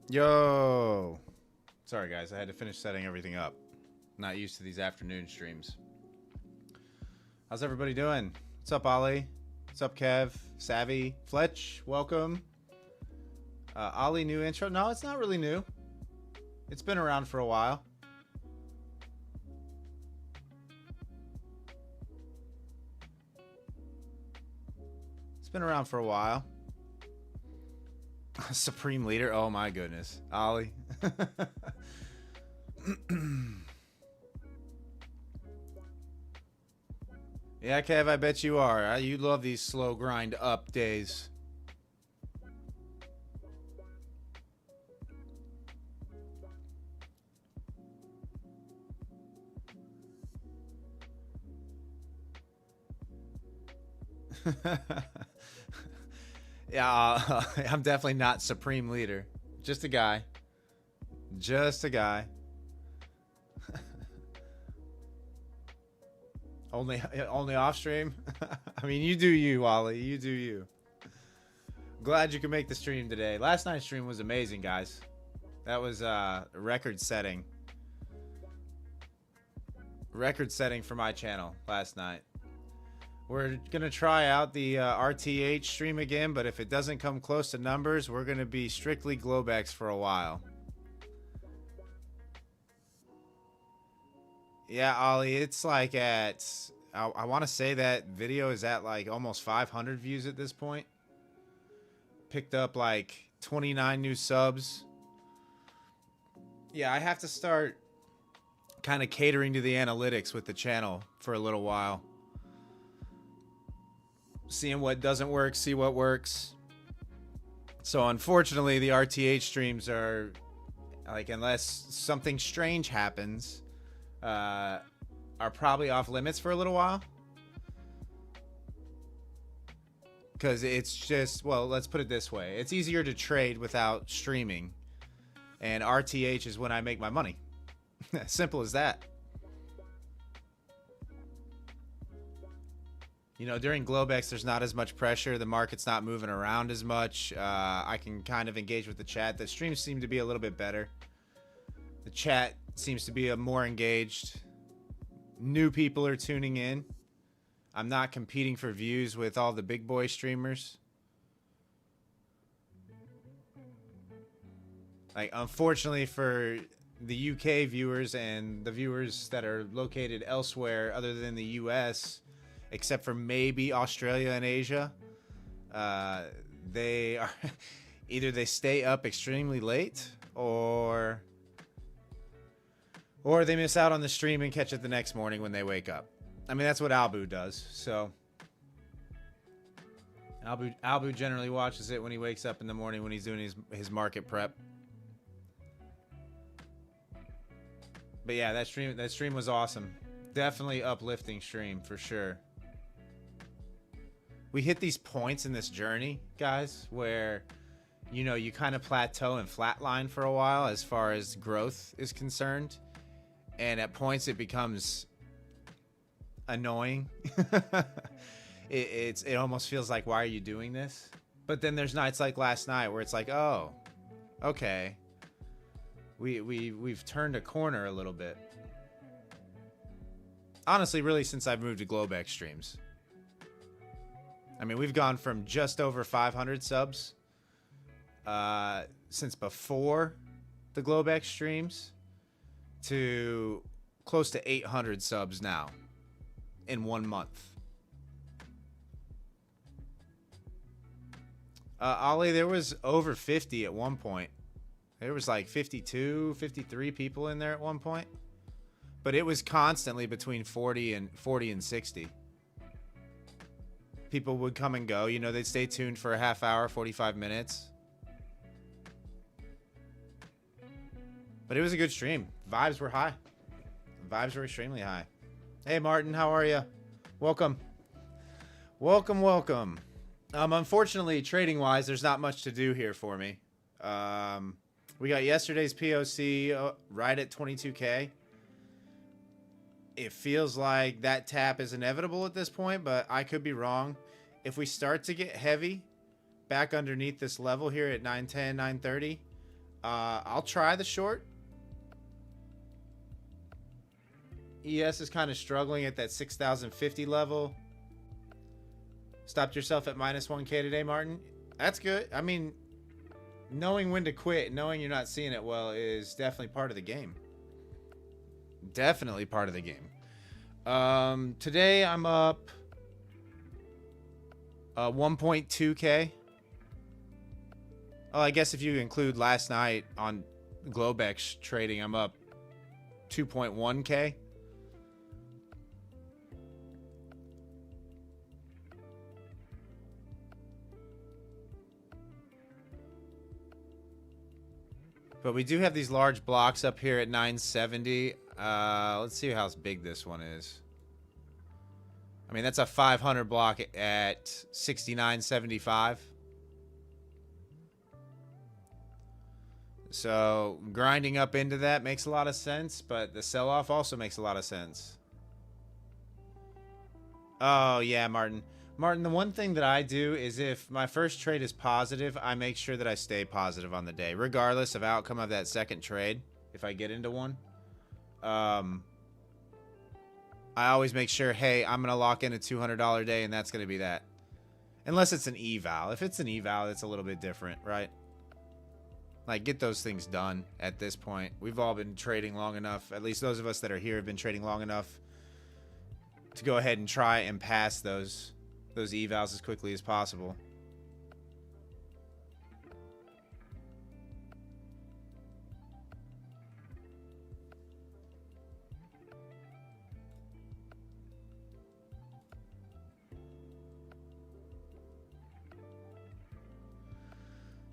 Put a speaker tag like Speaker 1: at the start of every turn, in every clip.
Speaker 1: Yo! Sorry, guys. I had to finish setting everything up. Not used to these afternoon streams. How's everybody doing? What's up, Ollie? What's up, Kev? Savvy? Fletch? Welcome. Ollie, new intro? No, it's not really new. It's been around for a while. It's been around for a while. Supreme leader? Oh my goodness. Ollie. Yeah, Kev, I bet you are. You love these slow grind up days. Yeah, I'm definitely not supreme leader. Just a guy. Just a guy. only off stream. I mean, you do you, Ollie. You do you. Glad you could make the stream today. Last night's stream was amazing, guys. That was record setting. Record setting for my channel last night. We're gonna try out the RTH stream again, but if it doesn't come close to numbers, we're gonna be strictly Globex for a while. Yeah, Ollie, it's like at, I want to say that video is at like almost 500 views at this point. Picked up like 29 new subs. Yeah, I have to start kind of catering to the analytics with the channel for a little while. Seeing what doesn't work, see what works. So unfortunately, the RTH streams are like, unless something strange happens, are probably off limits for a little while. Because it's just, well, let's put it this way. It's easier to trade without streaming. And RTH is when I make my money. Simple as that. You know, during Globex, there's not as much pressure. The market's not moving around as much. I can kind of engage with the chat. The streams seem to be a little bit better. The chat seems to be more engaged. New people are tuning in. I'm not competing for views with all the big boy streamers. Like, unfortunately for the UK viewers and the viewers that are located elsewhere other than the US, except for maybe Australia and Asia, they are either they stay up extremely late or they miss out on the stream and catch it the next morning when they wake up. I mean, that's what Albu does. So Albu generally watches it when he wakes up in the morning when he's doing his market prep. But yeah, that stream was awesome. Definitely uplifting stream for sure. We hit these points in this journey, guys, where, you know, you kind of plateau and flatline for a while as far as growth is concerned. And at points it becomes annoying. It almost feels like, why are you doing this? But then there's nights like last night where it's like, oh, okay. We've turned a corner a little bit. Honestly, really, since I've moved to Globex streams. I mean, we've gone from just over 500 subs since before the Globex streams to close to 800 subs now in 1 month. Ollie, there was over 50 at one point. There was like 52, 53 people in there at one point. But it was constantly between 40 and 60. People would come and go. You know, they'd stay tuned for a half hour, 45 minutes. But it was a good stream. Vibes were high. Vibes were extremely high. Hey, Martin, how are you? Welcome. Welcome, welcome. Unfortunately, trading-wise, there's not much to do here for me. We got yesterday's POC right at 22K. It feels like that tap is inevitable at this point, but I could be wrong. If we start to get heavy back underneath this level here at 910, 930, I'll try the short. ES is kind of struggling at that 6,050 level. Stopped yourself at minus 1K today, Martin. That's good. I mean, knowing when to quit, knowing you're not seeing it well is definitely part of the game. Definitely part of the game. Today I'm up 1.2K. Oh, I guess if you include last night on Globex trading, I'm up 2.1K. But we do have these large blocks up here at 970. Let's see how big this one is. I mean, that's a 500 block at 69.75. So grinding up into that makes a lot of sense, but the sell-off also makes a lot of sense. Oh, yeah, Martin. Martin, the one thing that I do is if my first trade is positive, I make sure that I stay positive on the day, regardless of outcome of that second trade, if I get into one. I always make sure, hey, I'm going to lock in a $200 day, and that's going to be that. Unless it's an eval. If it's an eval, it's a little bit different, right? Like, get those things done at this point. We've all been trading long enough. At least those of us that are here have been trading long enough to go ahead and try and pass those evals as quickly as possible.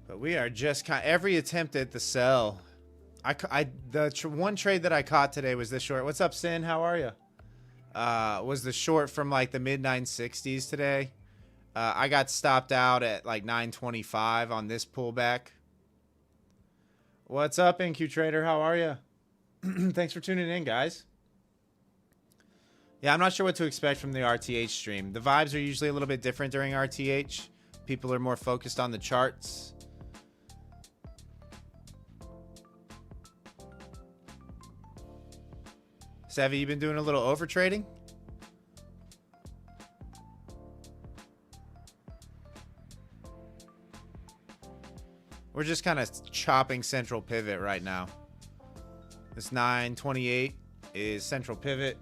Speaker 1: But we are just every attempt at the sell. One trade that I caught today was this short. What's up, Sin? How are you? Was the short from like the mid 960s today. I got stopped out at like 925 on this pullback. What's up, NQ Trader? How are you? Thanks for tuning in, guys. Yeah, I'm not sure what to expect from the RTH stream. The vibes are usually a little bit different during RTH. People are more focused on the charts. Savvy, you been doing a little over trading? We're just kind of chopping central pivot right now. This 928 is central pivot.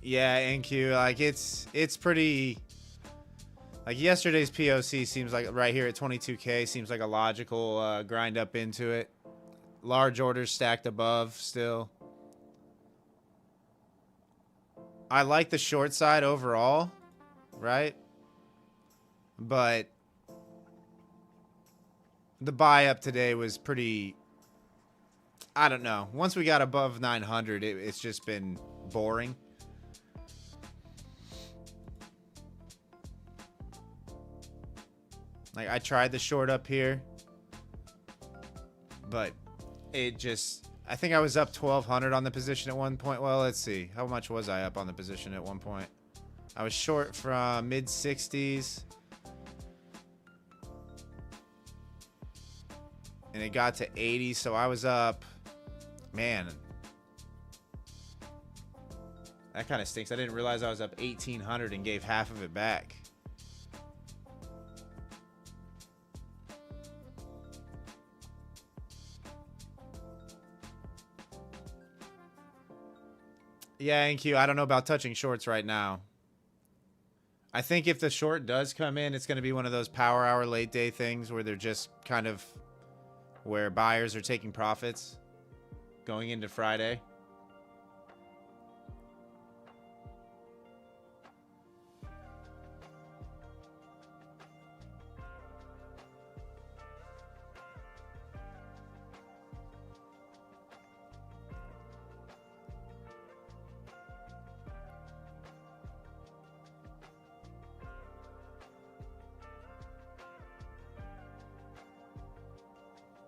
Speaker 1: Yeah, NQ, like it's pretty. Like yesterday's POC seems like right here at 22K seems like a logical grind up into it. Large orders stacked above still. I like the short side overall, right? But the buy up today was pretty, I don't know. Once we got above 900, it's just been boring. Like, I tried the short up here, but it just, I think I was up 1,200 on the position at one point. Well, let's see. How much was I up on the position at one point? I was short from mid 60s. And it got to 80, so I was up, man. That kind of stinks. I didn't realize I was up 1,800 and gave half of it back. Yeah, NQ, I don't know about touching shorts right now. I think if the short does come in, it's going to be one of those power hour late day things where they're just kind of where buyers are taking profits going into Friday.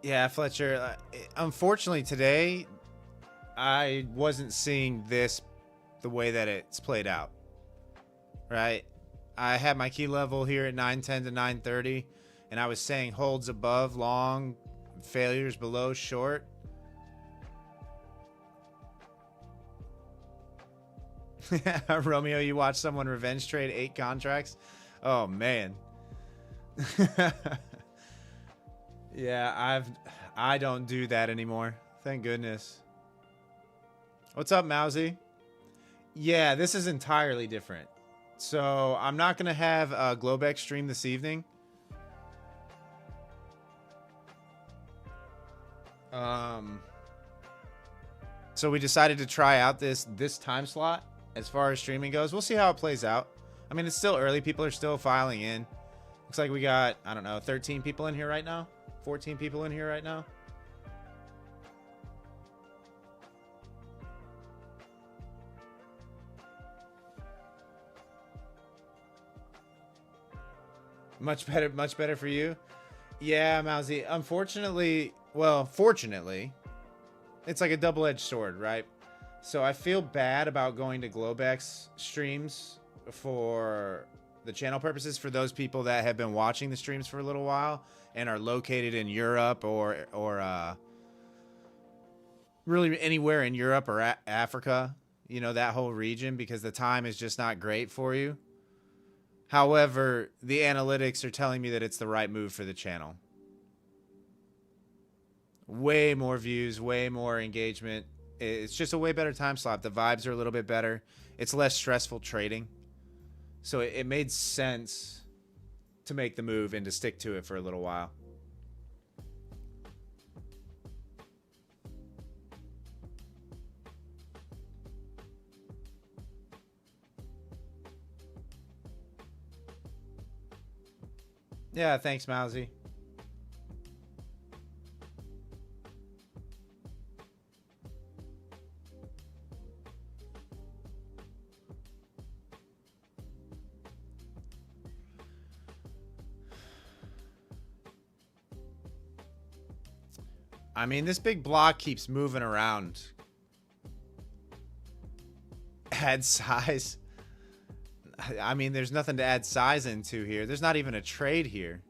Speaker 1: Yeah, Fletcher. Unfortunately, today I wasn't seeing the the way that it's played out, right? I had my key level here at 910 to 930, and I was saying holds above long, failures below short. Romeo, you watch someone revenge trade 8 contracts? Oh man. Yeah, I don't do that anymore. Thank goodness. What's up, Mousy? Yeah, this is entirely different. So I'm not gonna have a Globex stream this evening. So we decided to try out this time slot as far as streaming goes. We'll see how it plays out. I mean, it's still early. People are still filing in. Looks like we got, I don't know, 13 people in here right now. 14 people in here right now. Much better for you. Yeah, Mousy. Unfortunately, well, fortunately, it's like a double-edged sword, right? So I feel bad about going to Globex streams for the channel purposes for those people that have been watching the streams for a little while and are located in Europe or really anywhere in Europe or Africa, you know, that whole region, because the time is just not great for you. However, the analytics are telling me that it's the right move for the channel. Way more views, way more engagement. It's just a way better time slot. The vibes are a little bit better. It's less stressful trading. So it made sense to make the move and to stick to it for a little while. Yeah, thanks, Mousy. I mean, this big block keeps moving around. Add size. I mean, there's nothing to add size into here. There's not even a trade here.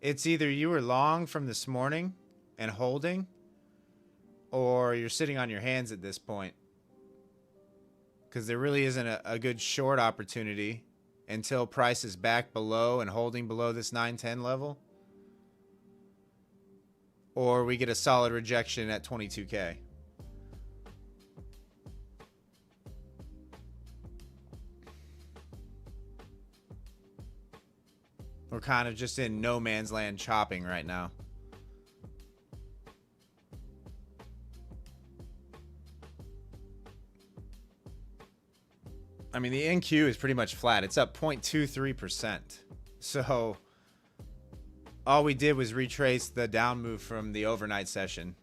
Speaker 1: It's either you were long from this morning and holding, or you're sitting on your hands at this point. Because there really isn't a good short opportunity until price is back below and holding below this 910 level. Or we get a solid rejection at 22K. We're kind of just in no man's land chopping right now. I mean, the NQ is pretty much flat. It's up 0.23%. So all we did was retrace the down move from the overnight session.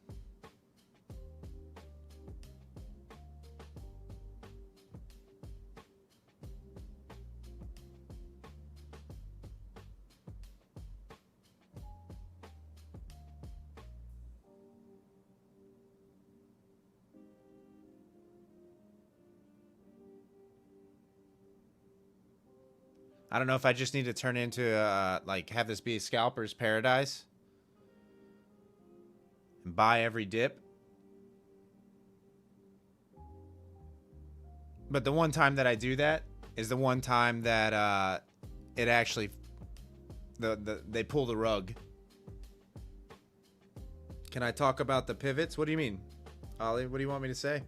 Speaker 1: I don't know if I just need to turn into, like, have this be a scalper's paradise. And buy every dip. But the one time that I do that is the one time that, it actually, they pull the rug. Can I talk about the pivots? What do you mean? Ollie, what do you want me to say?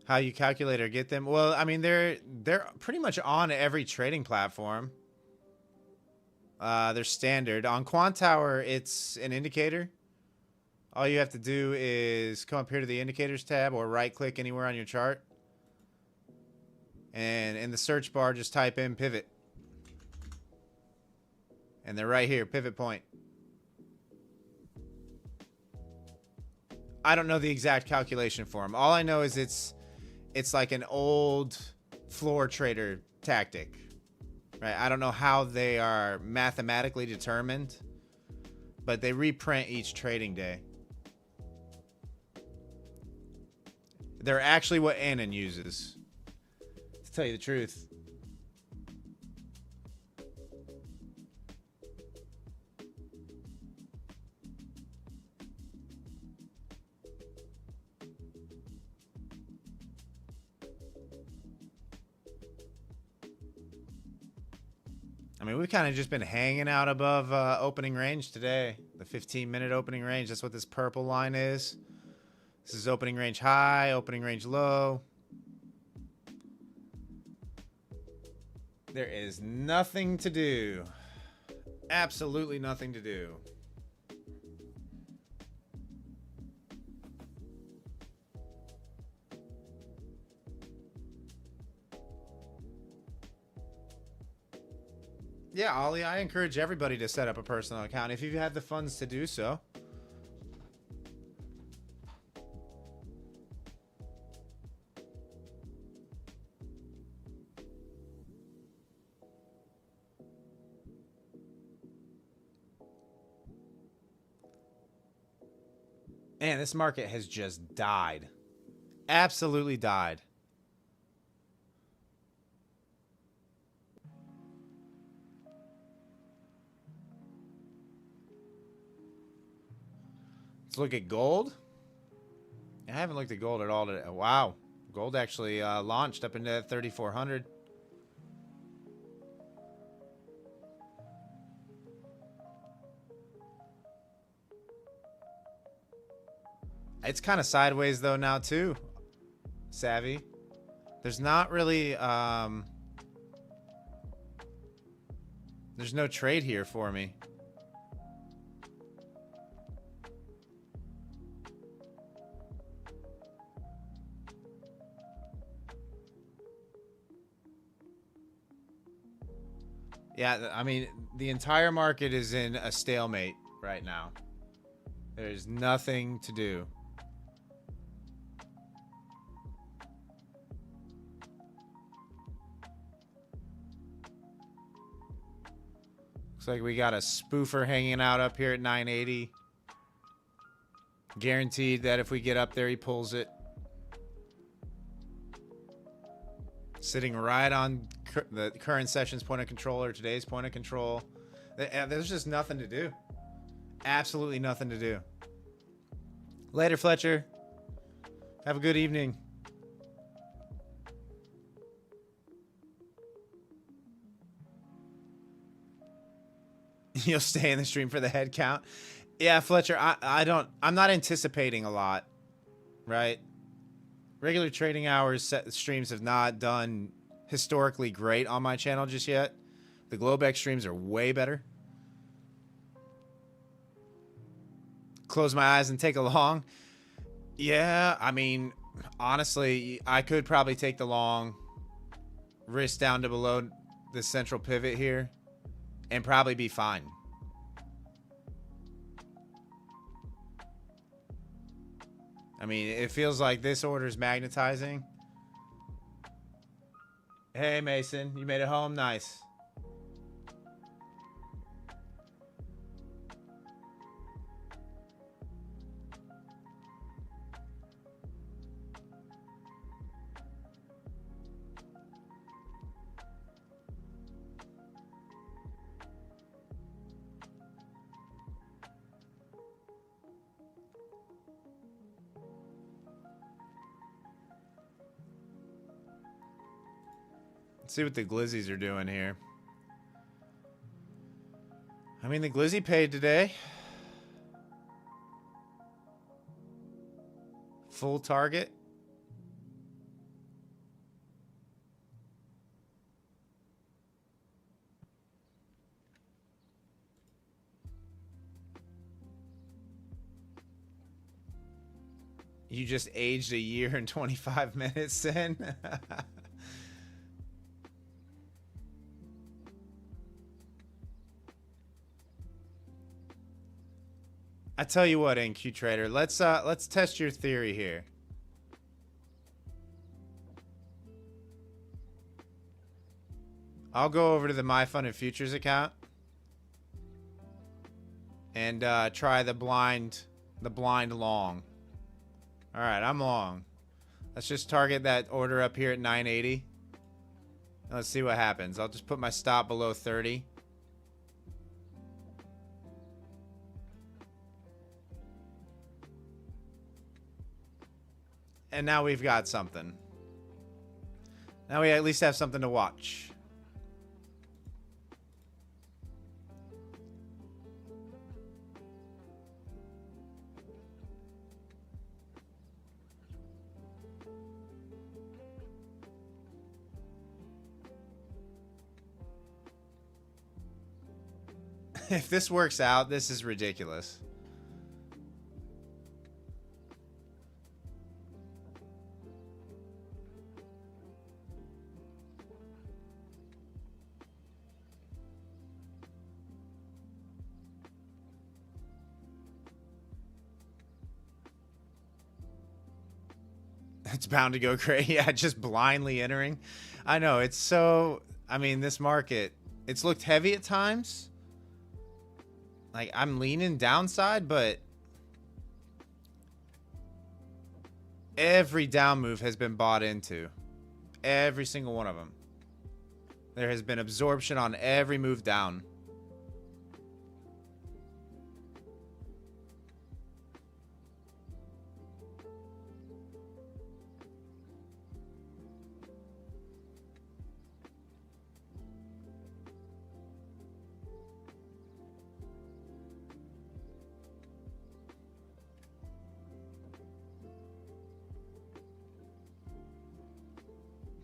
Speaker 1: How you calculate or get them? Well, I mean, they're pretty much on every trading platform. They're standard. On Quant Tower, it's an indicator. All you have to do is come up here to the indicators tab or right click anywhere on your chart. And in the search bar, just type in pivot. And they're right here, pivot point. I don't know the exact calculation for them. All I know is it's like an old floor trader tactic. right? I don't know how they are mathematically determined, but they reprint each trading day. They're actually what Anon uses, to tell you the truth. I mean, we've kind of just been hanging out above opening range today. The 15-minute opening range. That's what this purple line is. This is opening range high, opening range low. There is nothing to do. Absolutely nothing to do. Yeah, Ollie, I encourage everybody to set up a personal account if you have the funds to do so. Man, this market has just died. Absolutely died. Let's look at gold. I haven't looked at gold at all today. Wow. Gold actually launched up into 3,400. It's kind of sideways though now too, Savvy. There's not really there's no trade here for me. Yeah, I mean, the entire market is in a stalemate right now. There's nothing to do. Looks like we got a spoofer hanging out up here at 980. Guaranteed that if we get up there, he pulls it. Sitting right on the current session's point of control or today's point of control. There's just nothing to do. Absolutely nothing to do. Later, Fletcher. Have a good evening. You'll stay in the stream for the head count. Yeah, Fletcher, I'm not anticipating a lot, right? Regular trading hours streams have not done historically great on my channel just yet. The Globex streams are way better. Close my eyes and take a long. Yeah, I mean, honestly, I could probably take the long, wrist down to below the central pivot here, and probably be fine. I mean, it feels like this order is magnetizing. Hey, Mason, you made it home. Nice. Let's see what the glizzies are doing here. I mean, the glizzy paid today. Full target. You just aged a year and 25 minutes in. I tell you what, NQ Trader, let's test your theory here. I'll go over to the My Fun and Futures account and try the blind long. All right, I'm long. Let's just target that order up here at 980. Let's see what happens. I'll just put my stop below 30. And now we've got something. Now we at least have something to watch. If this works out, this is ridiculous. It's bound to go crazy. Yeah, just blindly entering. I know, it's so... I mean, this market, it's looked heavy at times. Like, I'm leaning downside, but... every down move has been bought into. Every single one of them. There has been absorption on every move down.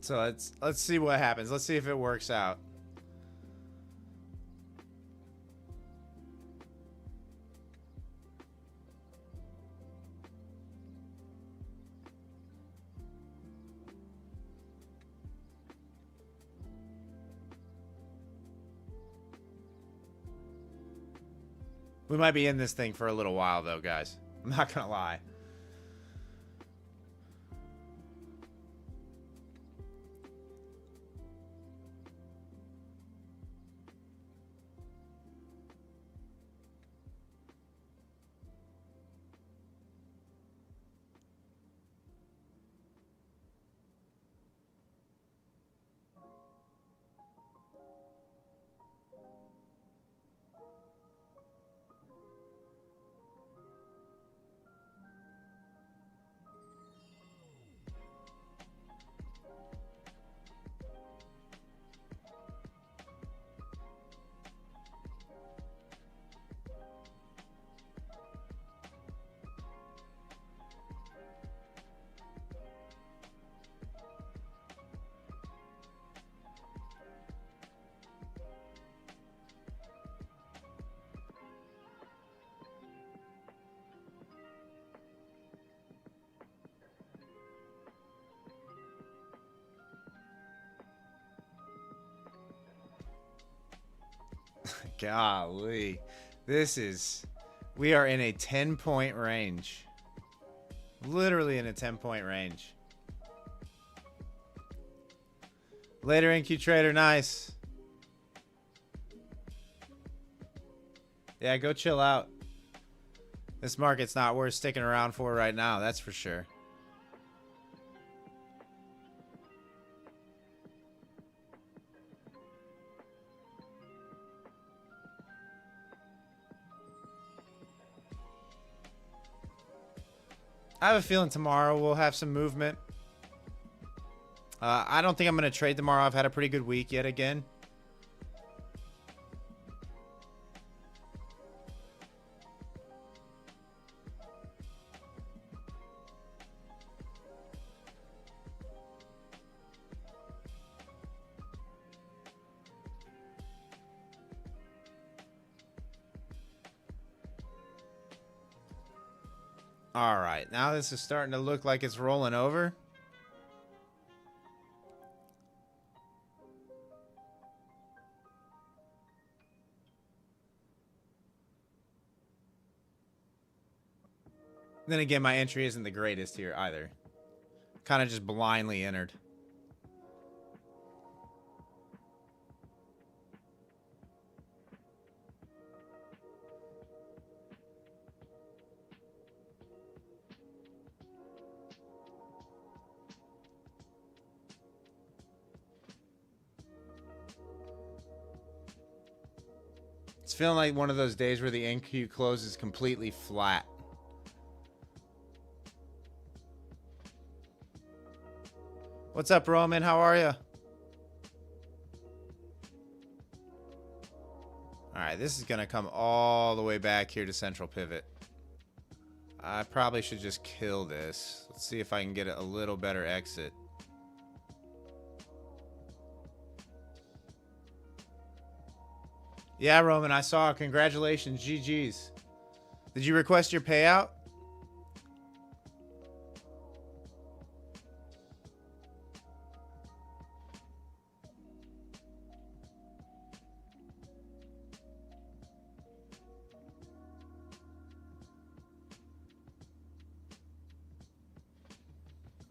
Speaker 1: So let's see what happens. Let's see if it works out. We might be in this thing for a little while though, guys. I'm not gonna lie. Golly. This is... we are in a 10-point range. Literally in a 10-point range. Later, NQ Trader. Nice. Yeah, go chill out. This market's not worth sticking around for right now, that's for sure. I have a feeling tomorrow we'll have some movement. I don't think I'm going to trade tomorrow. I've had a pretty good week yet again. All right, now this is starting to look like it's rolling over. Then again, my entry isn't the greatest here either. Kind of just blindly entered. It's feeling like one of those days where the NQ closes completely flat. What's up, Roman? How are you? All right, this is going to come all the way back here to central pivot. I probably should just kill this. Let's see if I can get a little better exit. Yeah, Roman, I saw. Congratulations. GG's. Did you request your payout?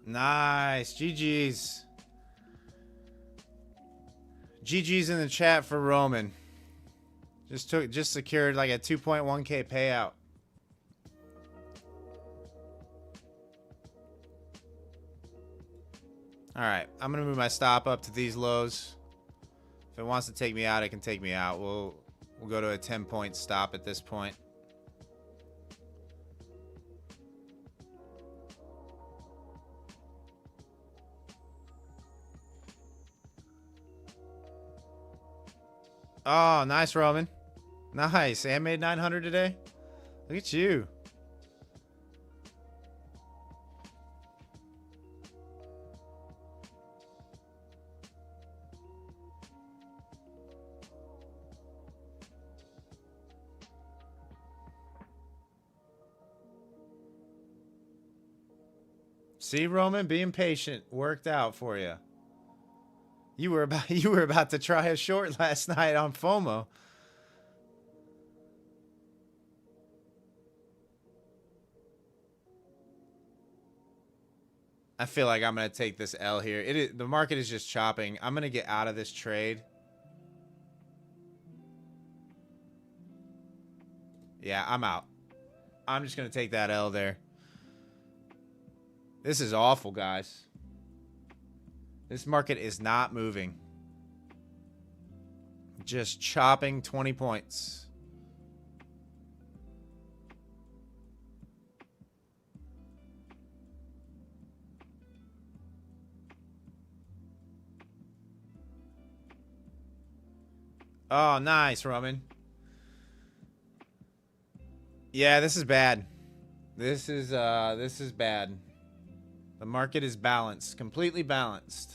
Speaker 1: Nice. GG's. GG's in the chat for Roman. Just secured like a 2.1K payout. All right, I'm gonna move my stop up to these lows. If it wants to take me out, it can take me out. We'll go to a 10-point stop at this point. Oh, nice, Roman. Nice. And made 900 today. Look at you. See, Roman, being patient worked out for you. You were about to try a short last night on FOMO. I feel like I'm going to take this L here. The market is just chopping. I'm going to get out of this trade. Yeah, I'm out. I'm just going to take that L there. This is awful, guys. This market is not moving. Just chopping 20 points. Oh, nice, Roman. Yeah, this is bad. This is bad. The market is balanced, completely balanced.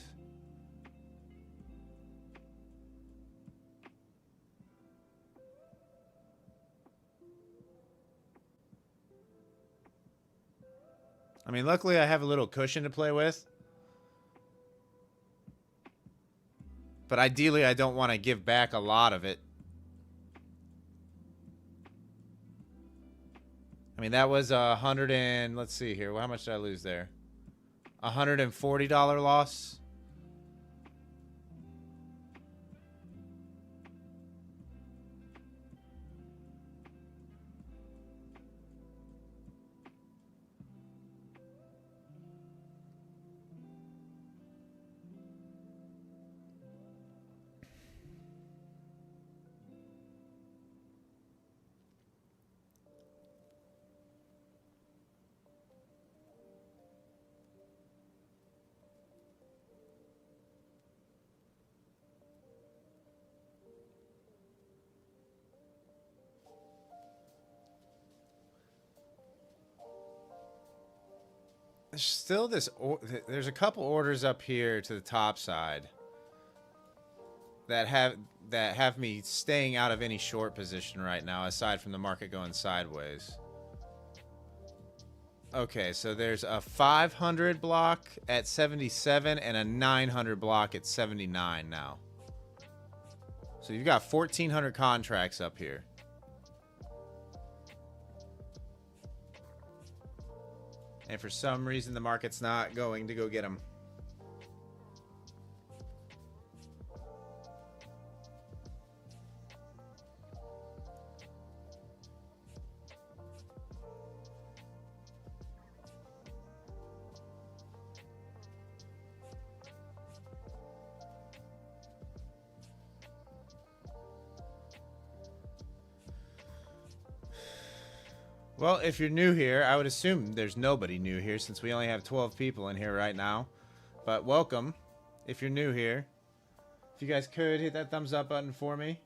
Speaker 1: I mean, luckily I have a little cushion to play with. But ideally, I don't want to give back a lot of it. I mean, that was $100 and... Let's see here. Well, how much did I lose there? $140 loss. There's still this. There's a couple orders up here to the top side that have me staying out of any short position right now, aside from the market going sideways. Okay, so there's a 500 block at 77 and a 900 block at 79 now. So you've got 1,400 contracts up here. And for some reason, the market's not going to go get them. Well, if you're new here, I would assume there's nobody new here since we only have 12 people in here right now. But welcome, if you're new here. If you guys could hit that thumbs up button for me.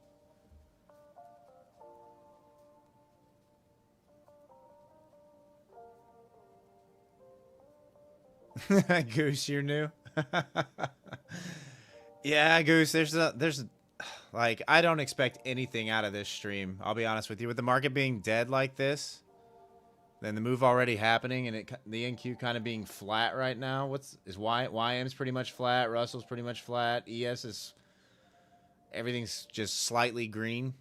Speaker 1: Goose, you're new. Yeah, Goose, there's like, I don't expect anything out of this stream. I'll be honest with you. With the market being dead like this, then the move already happening, and the NQ kind of being flat right now. YM's pretty much flat. Russell's pretty much flat. ES is, everything's just slightly green.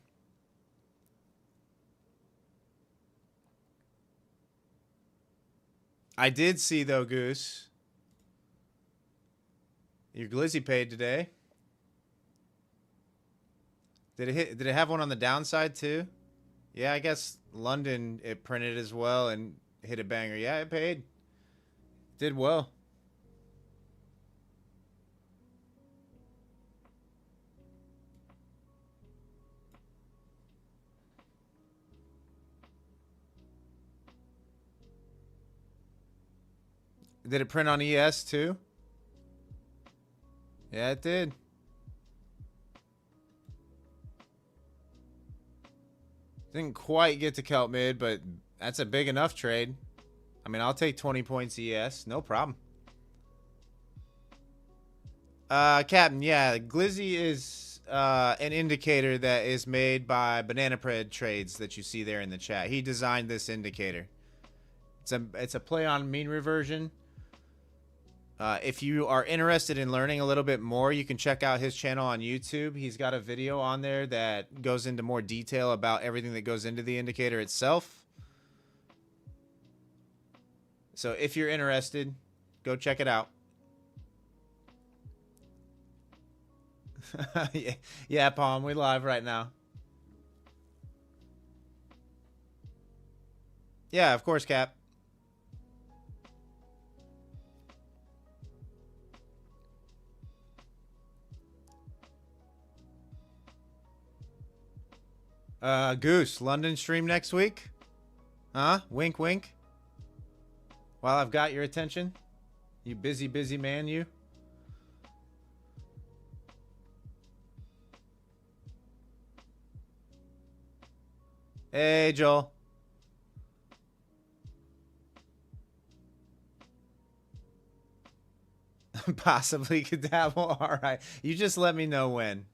Speaker 1: I did see though, Goose, your glizzy paid today. Did it have one on the downside too? Yeah, I guess London, it printed as well and hit a banger. Yeah, it paid. Did well. Did it print on ES too? Yeah, it did. Didn't quite get to Kelp mid, but that's a big enough trade. I mean, I'll take 20 points ES. No problem. Captain, yeah, Glizzy is an indicator that is made by Banana Bread Trades that you see there in the chat. He designed this indicator. It's a play on mean reversion. If you are interested in learning a little bit more, you can check out his channel on YouTube. He's got a video on there that goes into more detail about everything that goes into the indicator itself. So if you're interested, go check it out. Yeah, Palm, we live right now. Yeah, of course, Cap. Goose, London stream next week? Huh? Wink, wink. While I've got your attention. You busy, busy man, you. Hey, Joel. Possibly could dabble. All right. You just let me know when.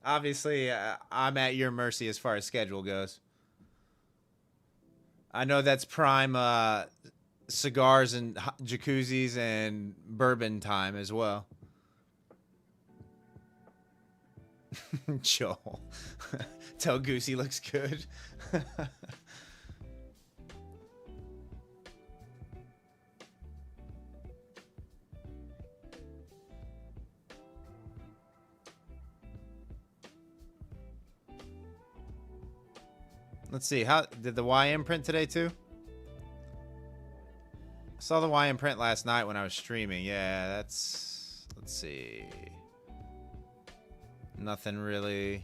Speaker 1: Obviously, I'm at your mercy as far as schedule goes. I know that's prime cigars and jacuzzis and bourbon time as well. Joel. Tell Goosey looks good. Let's see. How did the YM print today too? I saw the YM print last night when I was streaming. Yeah, that's, let's see. Nothing really.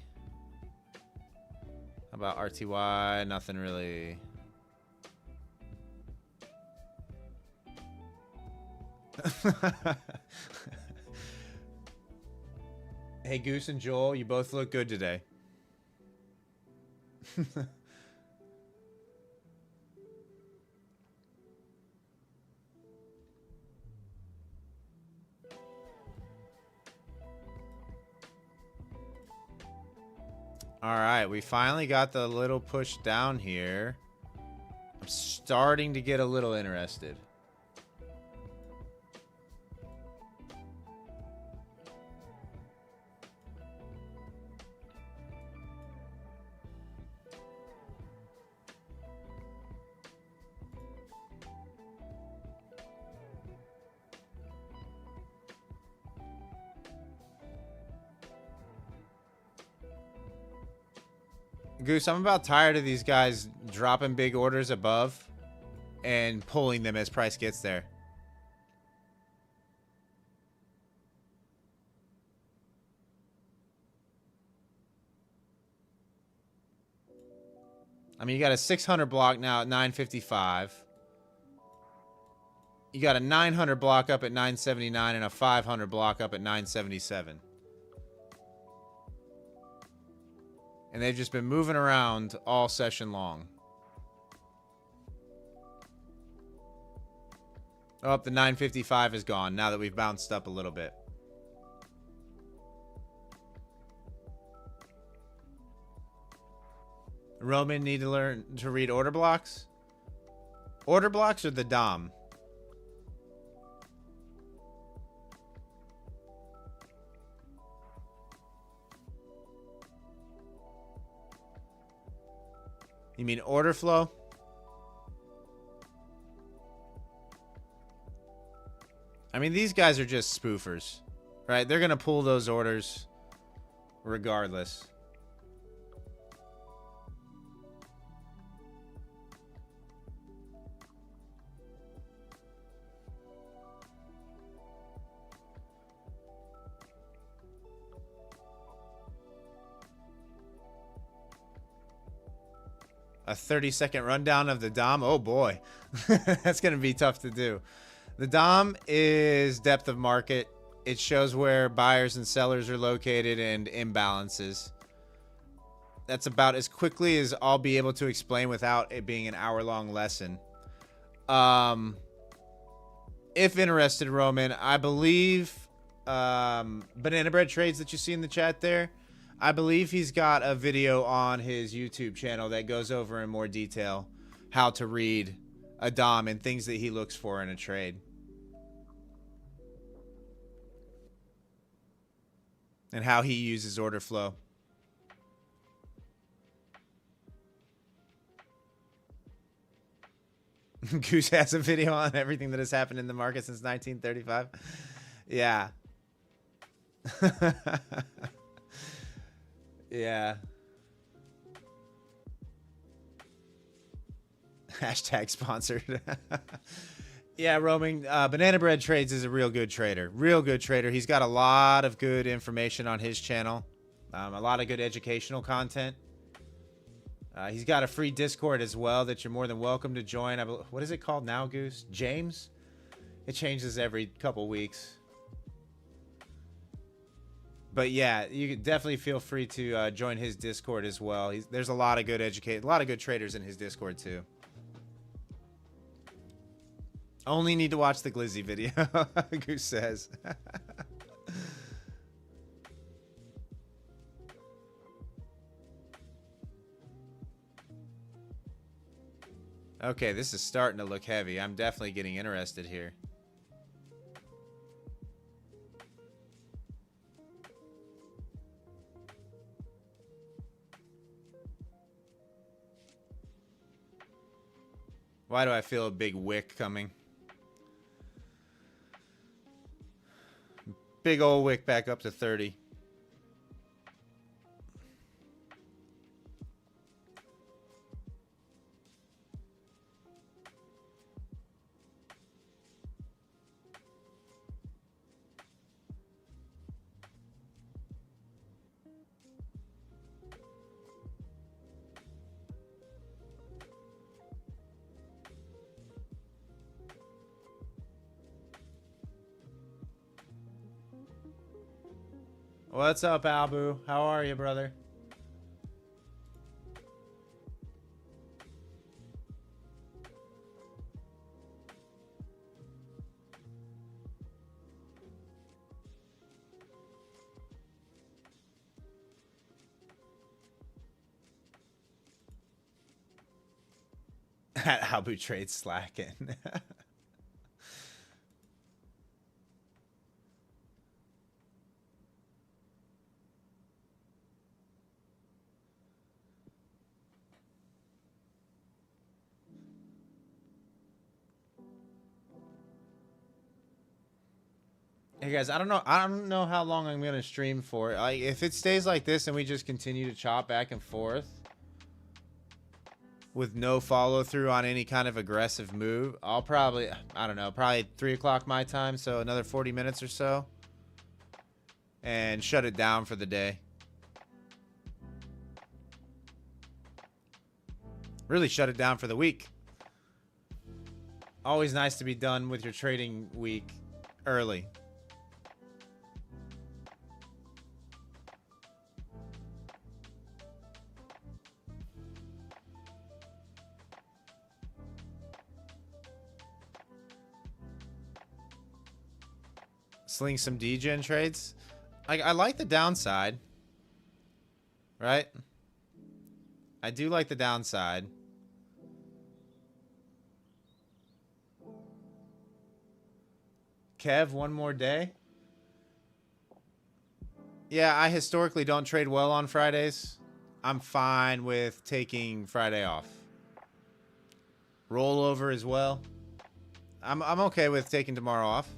Speaker 1: How about RTY? Nothing really. Hey, Goose and Joel, you both look good today. All right, we finally got the little push down here. I'm starting to get a little interested. Goose, I'm about tired of these guys dropping big orders above and pulling them as price gets there. I mean, you got a 600 block now at 955. You got a 900 block up at 979 and a 500 block up at 977. And they've just been moving around all session long. Oh, the 955 is gone now that we've bounced up a little bit. Roman need to learn to read order blocks? Order blocks or the DOM? You mean order flow? I mean, these guys are just spoofers, right? They're going to pull those orders regardless. A 30-second rundown of the DOM. Oh boy, that's going to be tough to do. The DOM is depth of market. It shows where buyers and sellers are located and imbalances. That's about as quickly as I'll be able to explain without it being an hour-long lesson. If interested, Roman, I believe Banana Bread Trades that you see in the chat there, I believe he's got a video on his YouTube channel that goes over in more detail how to read a DOM and things that he looks for in a trade. And how he uses order flow. Goose has a video on everything that has happened in the market since 1935. Yeah. Yeah. Hashtag sponsored. Yeah, roaming. Banana Bread Trades is a real good trader. Real good trader. He's got a lot of good information on his channel. A lot of good educational content. He's got a free Discord as well that you're more than welcome to join. What is it called now, Goose? James? It changes every couple weeks. But yeah, you can definitely feel free to join his Discord as well. There's a lot of good traders in his Discord too. Only need to watch the Glizzy video, Goose says. Okay, this is starting to look heavy. I'm definitely getting interested here. Why do I feel a big wick coming? Big old wick back up to 30. What's up, Albu? How are you, brother? Albu trades slacking. Hey guys, I don't know how long I'm gonna stream for. Like, if it stays like this and we just continue to chop back and forth with no follow through on any kind of aggressive move, I'll probably, I don't know, probably 3 o'clock my time, so another 40 minutes or so, and shut it down for the day. Really shut it down for the week. Always nice to be done with your trading week early. Sling some degen trades. I like the downside. Right? I do like the downside. Kev, one more day? Yeah, I historically don't trade well on Fridays. I'm fine with taking Friday off. Rollover as well. I'm okay with taking tomorrow off.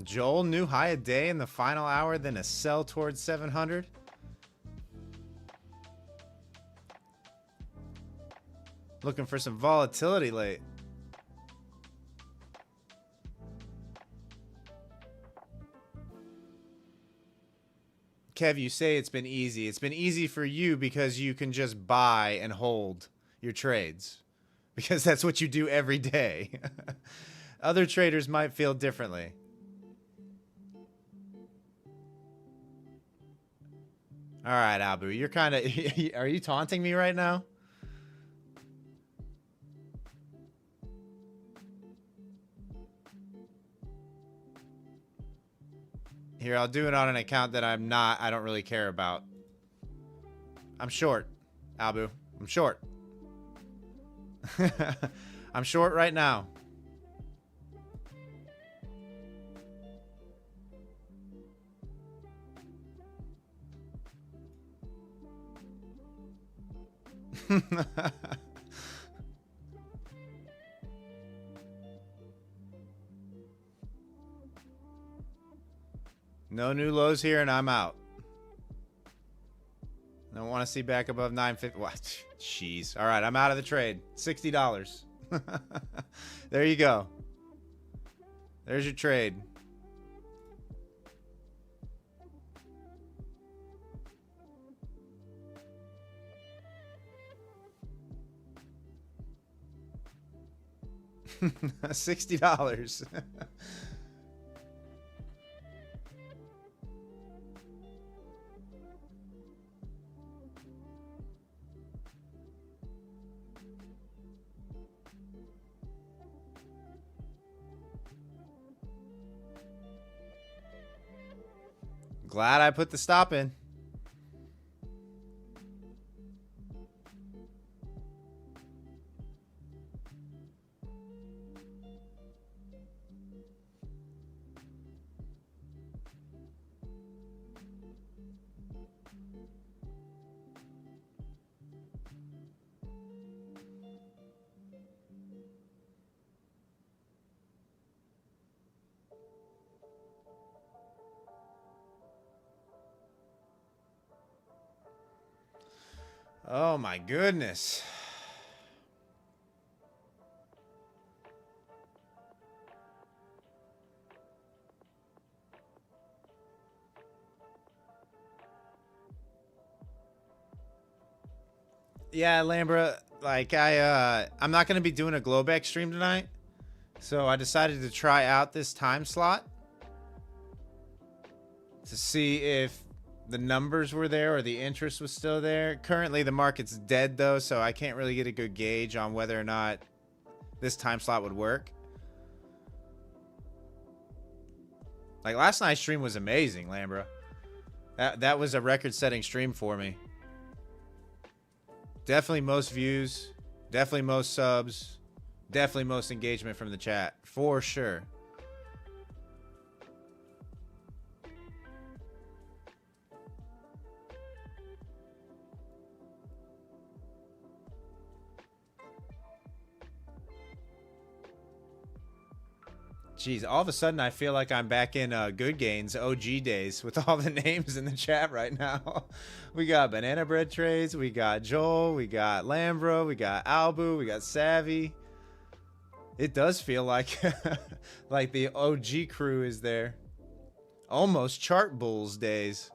Speaker 1: Joel, new high a day in the final hour, then a sell towards 700. Looking for some volatility late. Kev, you say it's been easy. It's been easy for you because you can just buy and hold your trades. Because that's what you do every day. Other traders might feel differently. All right, Abu, you're kind of... Are you taunting me right now? Here, I'll do it on an account that I don't really care about. I'm short, Abu. I'm short. I'm short right now. No new lows here, and I'm out. I don't want to see back above 950. What? Jeez. All right, I'm out of the trade. $60. There you go. There's your trade. $60. Glad I put the stop in. Oh my goodness. Yeah, Lambra, like I'm not going to be doing a Globex stream tonight. So I decided to try out this time slot to see if the numbers were there or the interest was still there. Currently, the market's dead, though, so I can't really get a good gauge on whether or not this time slot would work. Like, last night's stream was amazing, Lambra. That was a record-setting stream for me. Definitely most views. Definitely most subs. Definitely most engagement from the chat. For sure. Jeez, all of a sudden I feel like I'm back in Good Gains OG days with all the names in the chat right now. We got Banana Bread Trades, we got Joel, we got Lambro, we got Albu, we got Savvy. It does feel like like the OG crew is there. Almost Chart Bulls days.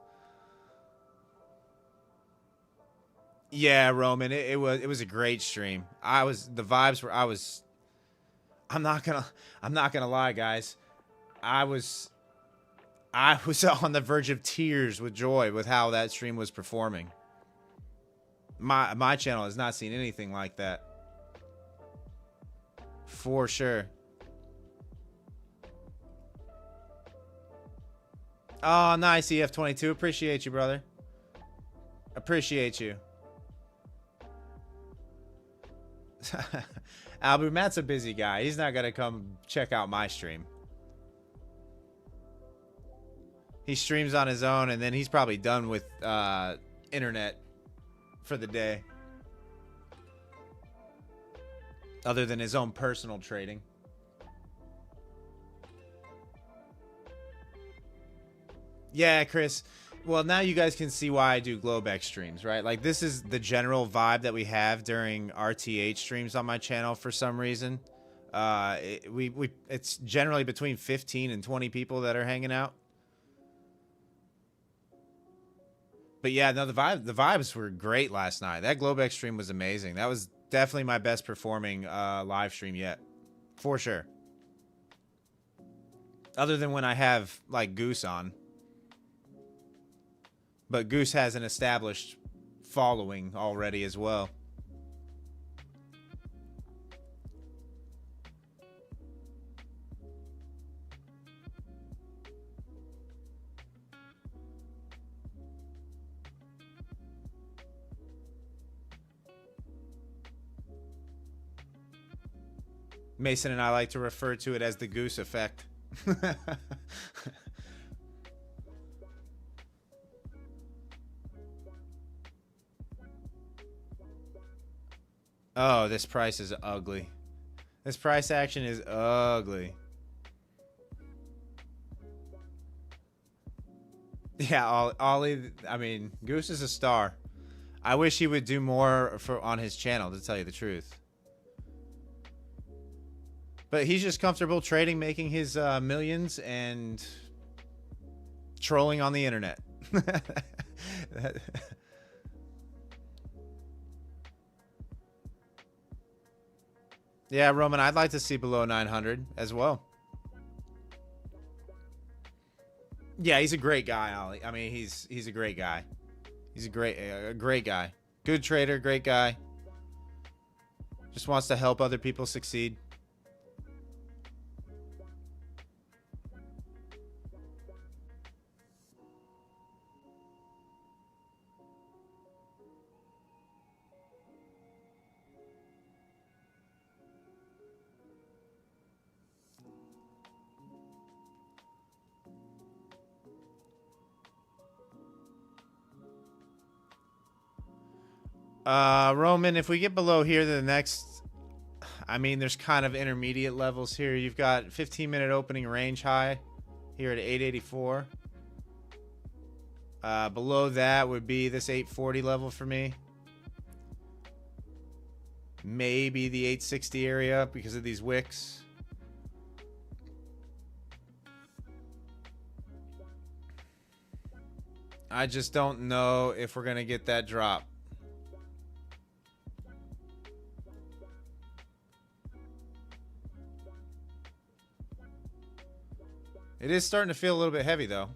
Speaker 1: Yeah, Roman, it was a great stream. I'm not gonna lie, guys. I was on the verge of tears with joy with how that stream was performing. My channel has not seen anything like that. For sure. Oh, nice, EF22. Appreciate you, brother. Appreciate you. Albert, Matt's a busy guy. He's not going to come check out my stream. He streams on his own, and then he's probably done with internet for the day. Other than his own personal trading. Yeah, Chris. Well, now you guys can see why I do Globex streams, right? Like, this is the general vibe that we have during RTH streams on my channel for some reason. It's generally between 15 and 20 people that are hanging out. But yeah, no, the vibes were great last night. That Globex stream was amazing. That was definitely my best performing live stream yet. For sure. Other than when I have, like, Goose on. But Goose has an established following already as well. Mason and I like to refer to it as the Goose effect. Oh, this price is ugly. This price action is ugly. Yeah, Ollie, I mean, Goose is a star. I wish he would do more on his channel, to tell you the truth. But he's just comfortable trading, making his millions, and trolling on the internet. Yeah, Roman, I'd like to see below 900 as well. Yeah, he's a great guy, Ollie. I mean, he's a great guy. He's a great guy. Good trader, great guy. Just wants to help other people succeed. Roman, if we get below here, the next, I mean, there's kind of intermediate levels here. You've got 15-minute opening range high here at 884. Below that would be this 840 level for me. Maybe the 860 area because of these wicks. I just don't know if we're going to get that drop. It is starting to feel a little bit heavy, though.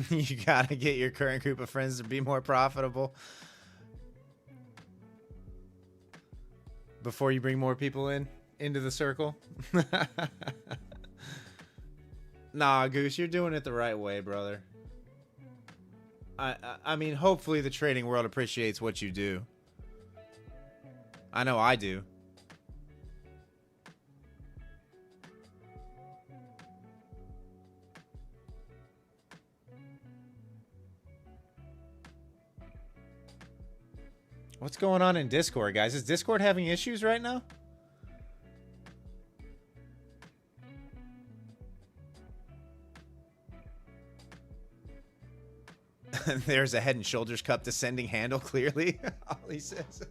Speaker 1: You gotta get your current group of friends to be more profitable before you bring more people into the circle. Nah, Goose, you're doing it the right way, brother. I mean, hopefully the trading world appreciates what you do. I know I do. What's going on in Discord, guys? Is Discord having issues right now? There's a Head and Shoulders Cup descending handle, clearly. Ollie says.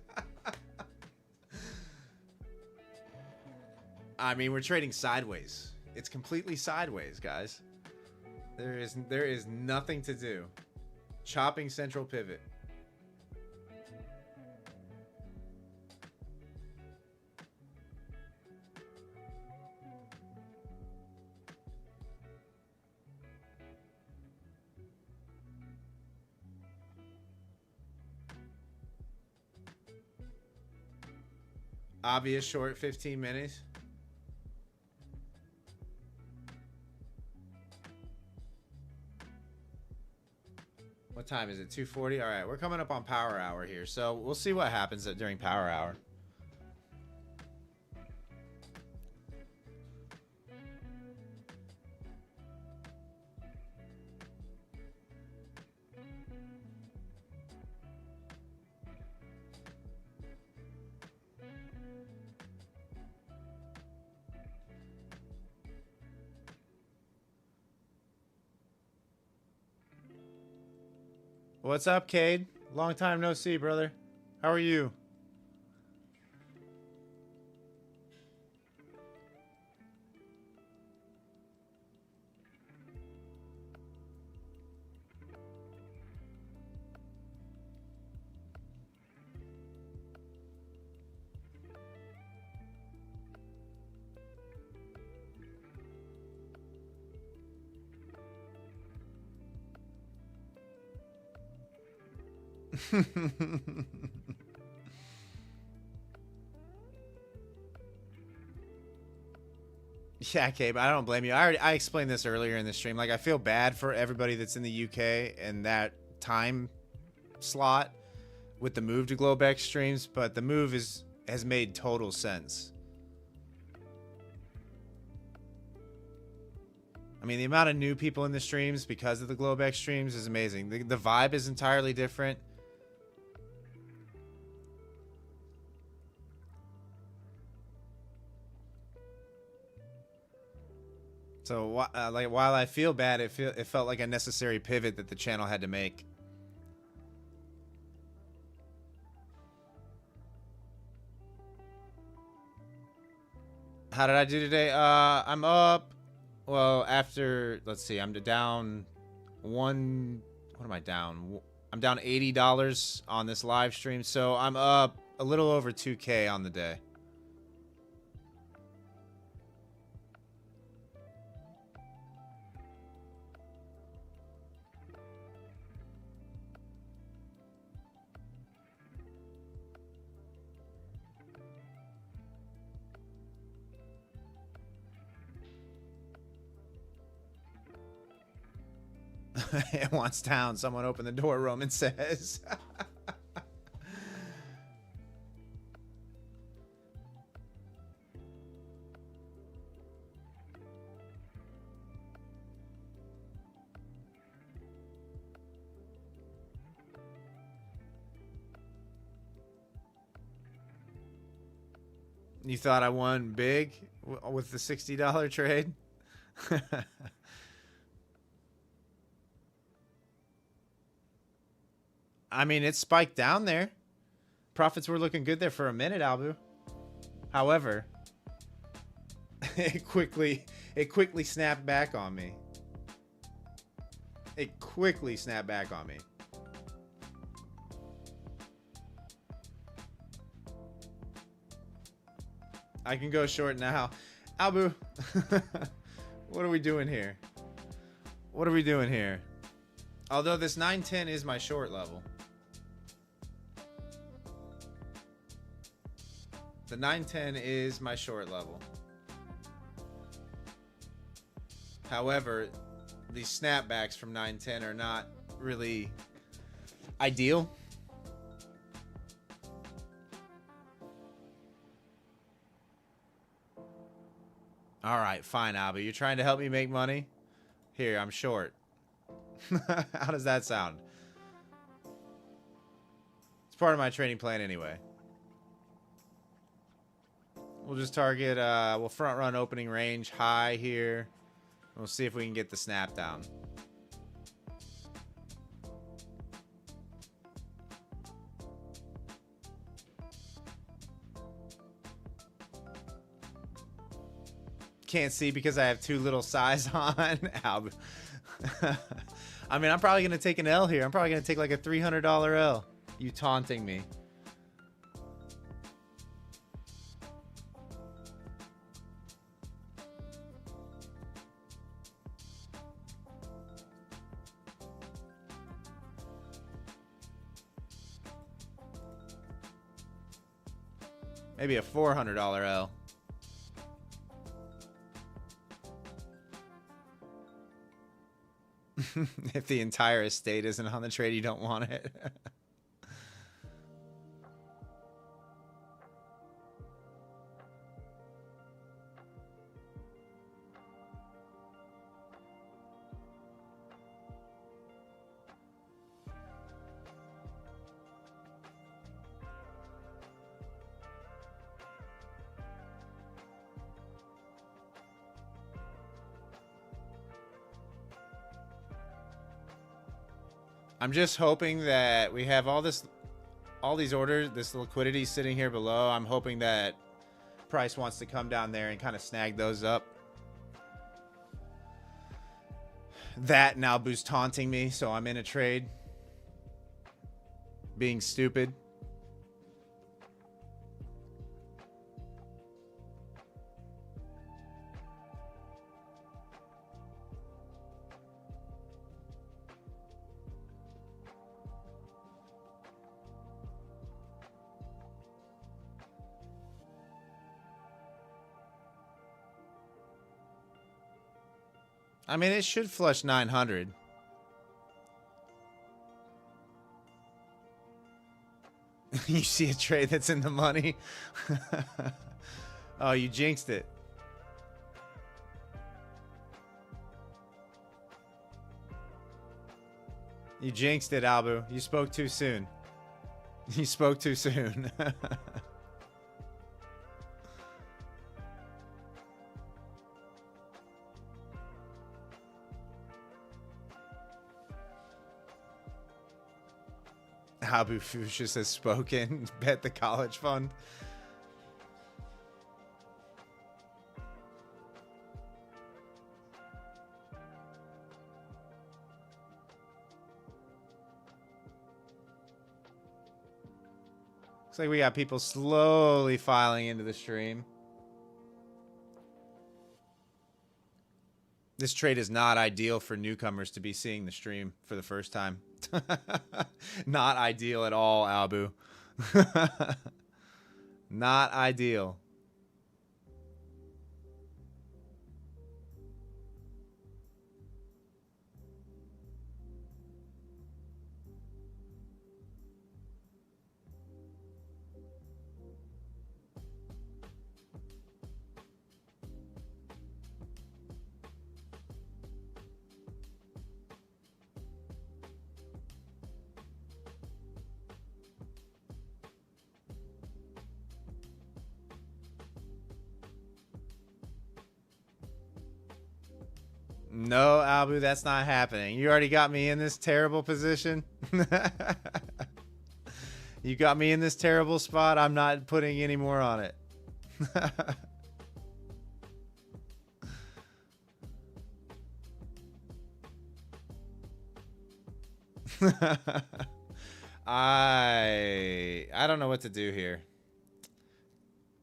Speaker 1: I mean, we're trading sideways. It's completely sideways, guys. There is nothing to do. Chopping central pivot. Obvious short 15 minutes. What time is it? 2:40? All right, we're coming up on power hour here. So we'll see what happens during power hour. What's up, Cade? Long time no see, brother. How are you? Yeah, Cabe, I don't blame you. I explained this earlier in the stream. Like, I feel bad for everybody that's in the UK and that time slot with the move to Globex streams, but the move has made total sense. I mean, the amount of new people in the streams because of the Globex streams is amazing. The vibe is entirely different. So, like, while I feel bad, it felt like a necessary pivot that the channel had to make. How did I do today? I'm up. Well, after, let's see, I'm down what am I down? I'm down $80 on this live stream, so I'm up a little over 2K on the day. It wants down. Someone open the door, Roman says. You thought I won big with the $60 trade? I mean, it spiked down there. Profits were looking good there for a minute, Albu. However, it quickly snapped back on me. It quickly snapped back on me. I can go short now. Albu, what are we doing here? What are we doing here? Although this 910 is my short level. The 910 is my short level. However, these snapbacks from 910 are not really ideal. All right, fine, Alba. You're trying to help me make money? Here, I'm short. How does that sound? part of my trading plan anyway. We'll just target, we'll front run opening range high here. We'll see if we can get the snap down. Can't see because I have too little size on. I mean, I'm probably going to take an L here. I'm probably going to take like a $300 L. You taunting me. Maybe a $400 L. If the entire estate isn't on the trade, you don't want it. I'm just hoping that we have all these orders, this liquidity sitting here below. I'm hoping that price wants to come down there and kind of snag those up. That now Albu's taunting me, so I'm in a trade. Being stupid. I mean, it should flush 900. You see a trade that's in the money? Oh, you jinxed it. You jinxed it, Albu. You spoke too soon. You spoke too soon. Abu Fuchsius has spoken. Bet the college fund. Looks like we got people slowly filing into the stream. This trade is not ideal for newcomers to be seeing the stream for the first time. Not ideal at all, Albu. Not ideal. No, Albu, that's not happening. You already got me in this terrible position. You got me in this terrible spot. I'm not putting any more on it. I don't know what to do here.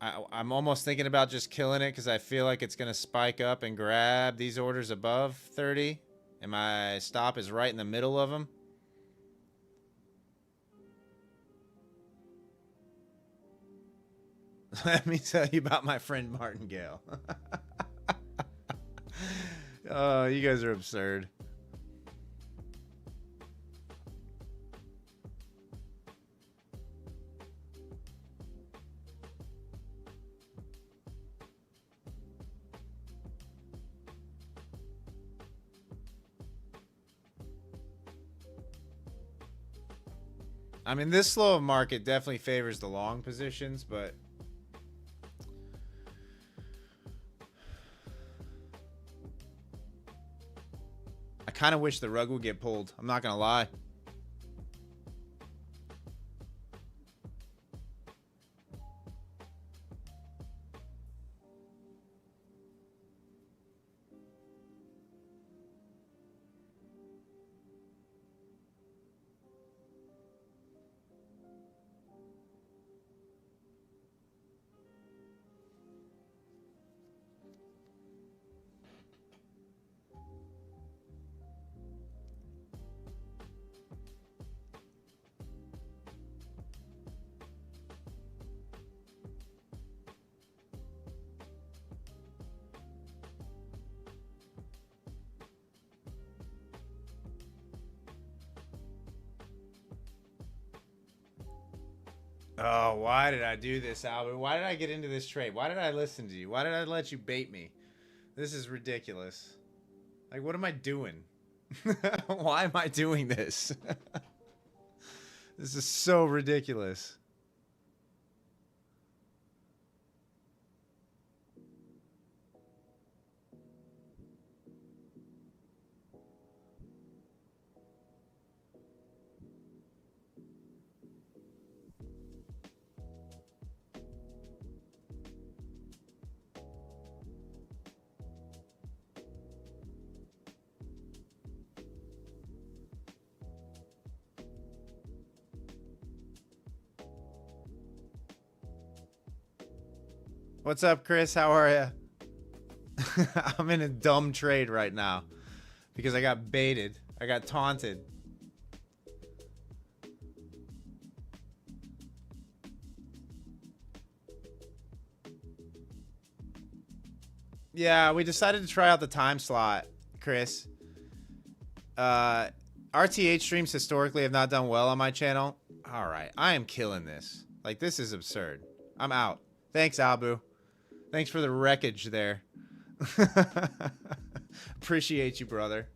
Speaker 1: I'm almost thinking about just killing it because I feel like it's going to spike up and grab these orders above 30. And my stop is right in the middle of them. Let me tell you about my friend Martingale. Oh, you guys are absurd. I mean, this slow of market definitely favors the long positions, but I kind of wish the rug would get pulled. I'm not going to lie. Oh, why did I do this, Albert? Why did I get into this trade? Why did I listen to you? Why did I let you bait me? This is ridiculous. Like, what am I doing? Why am I doing this? This is so ridiculous. What's up, Chris? How are you? I'm in a dumb trade right now because I got baited. I got taunted. Yeah, we decided to try out the time slot, Chris. RTH streams historically have not done well on my channel. All right, I am killing this. Like, this is absurd. I'm out. Thanks, Abu. Thanks for the wreckage there. Appreciate you, brother.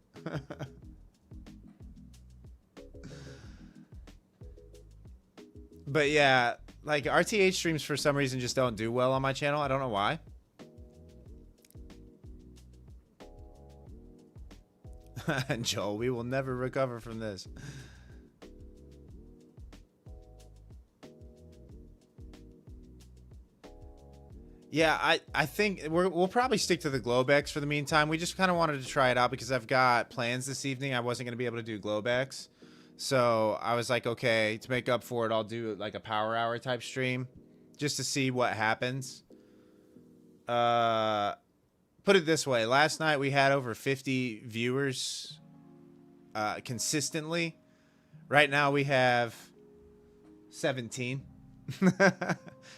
Speaker 1: But yeah, like RTH streams for some reason just don't do well on my channel. I don't know why. Joel, we will never recover from this. Yeah, I think we'll probably stick to the Globex for the meantime. We just kind of wanted to try it out because I've got plans this evening. I wasn't going to be able to do Globex. So I was like, okay, to make up for it, I'll do like a power hour type stream just to see what happens. Put it this way. Last night we had over 50 viewers consistently. Right now we have 17.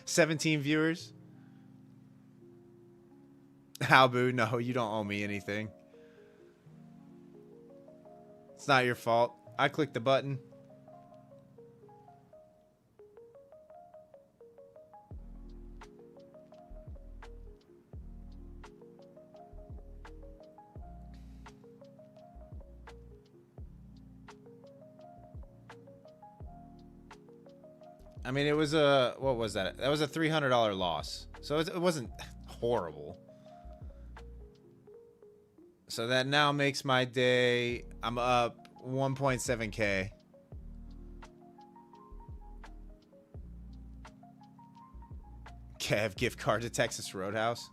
Speaker 1: 17 viewers. Halboo, no, you don't owe me anything. It's not your fault. I clicked the button. I mean, it was a, what was that? That was a $300 loss. So it wasn't horrible. So that now makes my day, I'm up 1.7K. Kev, gift card to Texas Roadhouse.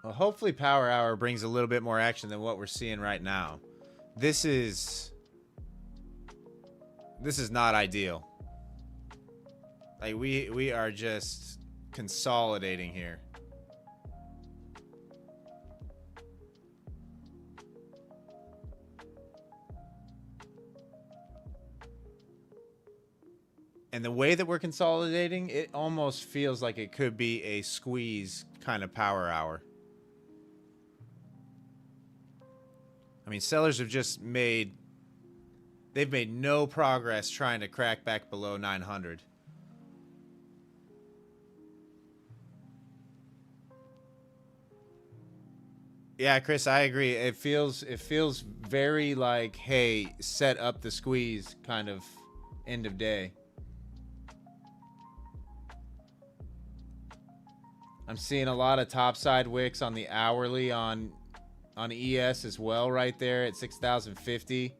Speaker 1: Well, hopefully Power Hour brings a little bit more action than what we're seeing right now. This is not ideal. Like we are just consolidating here. And the way that we're consolidating, it almost feels like it could be a squeeze kind of Power Hour. I mean, sellers have just made, they've made no progress trying to crack back below 900. Yeah, Chris, I agree. It feels very like, hey, set up the squeeze kind of end of day. I'm seeing a lot of topside wicks on the hourly on ES as well right there at 6,050.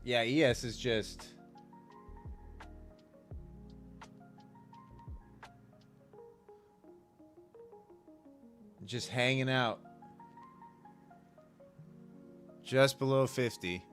Speaker 1: Yeah, ES is just hanging out just below 50.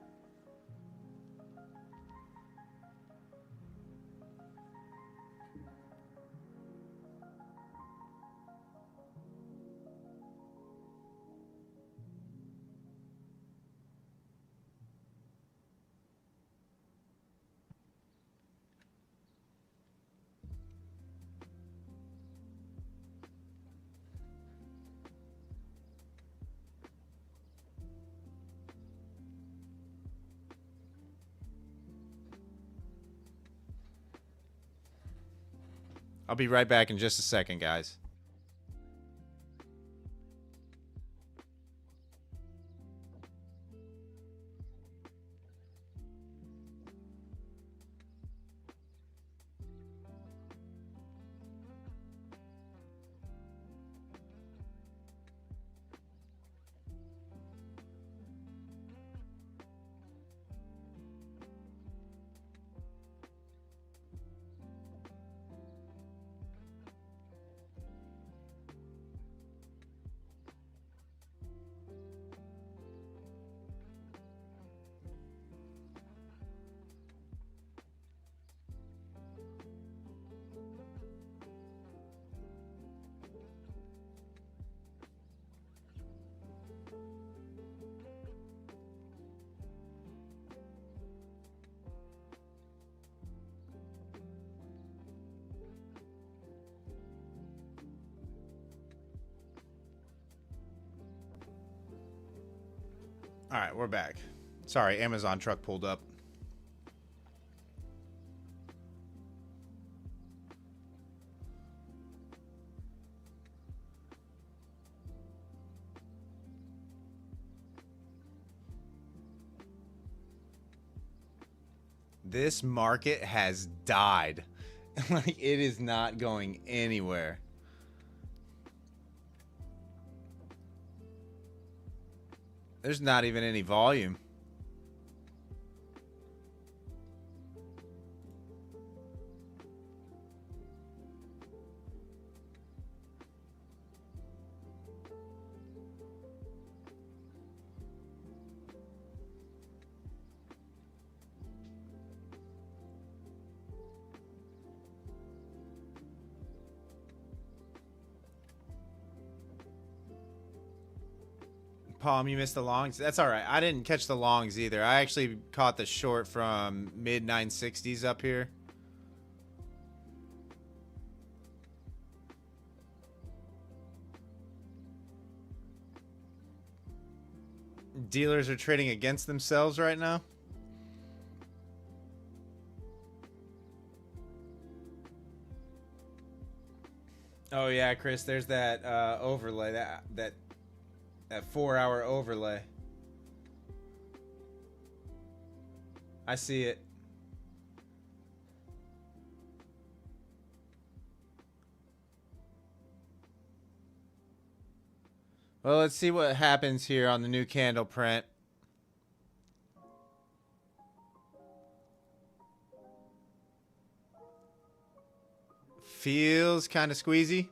Speaker 1: I'll be right back in just a second, guys. All right, we're back. Sorry, Amazon truck pulled up. This market has died. Like, it is not going anywhere. There's not even any volume. Palm, you missed the longs. That's all right. I didn't catch the longs either. I actually caught the short from mid 960s up here. Dealers are trading against themselves right now. Oh yeah, Chris, there's that overlay, that 4-hour overlay. I see it. Well, let's see what happens here on the new candle print. Feels kind of squeezy.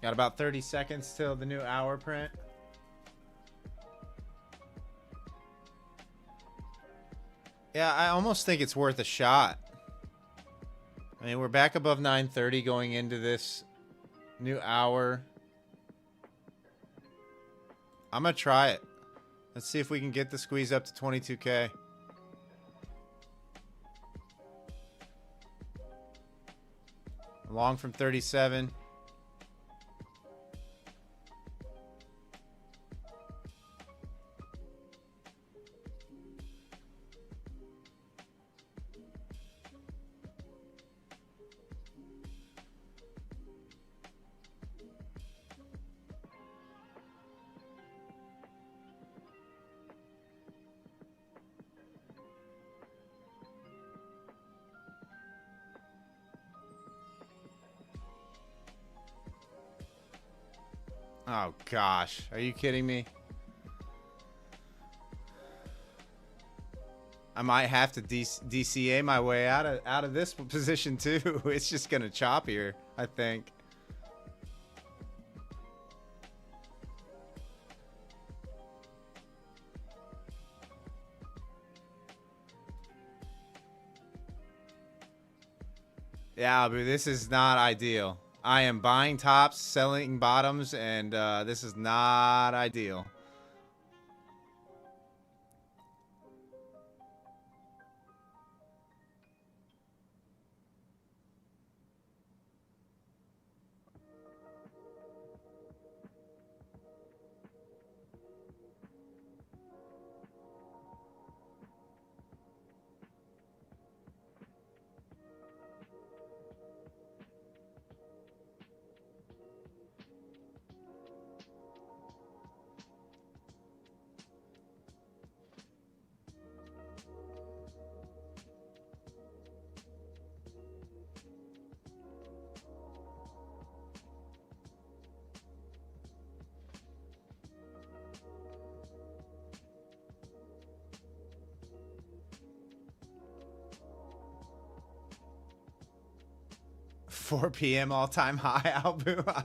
Speaker 1: Got about 30 seconds till the new hour print. Yeah, I almost think it's worth a shot. I mean, we're back above 930 going into this New hour. I'm going to try it. Let's see if we can get the squeeze up to 22K. Long from 37. Oh, gosh. Are you kidding me? I might have to DCA my way out of this position, too. It's just going to chop here, I think. Yeah, but this is not ideal. I am buying tops, selling bottoms, and this is not ideal. Four p.m. all-time high, Albu. I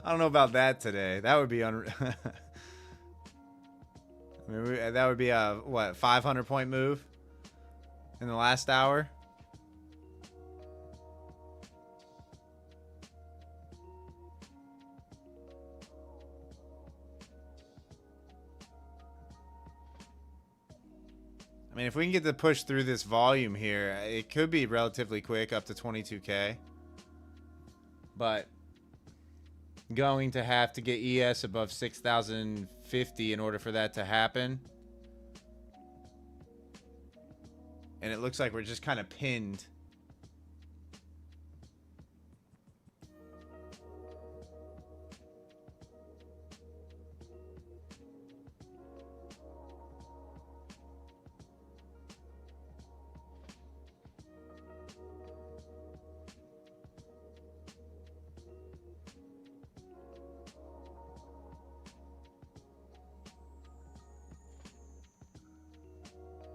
Speaker 1: don't know about that today. That would be I mean, that would be a what 500-point move in the last hour. I mean, if we can get the push through this volume here, it could be relatively quick, up to 22K. But going to have to get ES above 6,050 in order for that to happen. And it looks like we're just kind of pinned.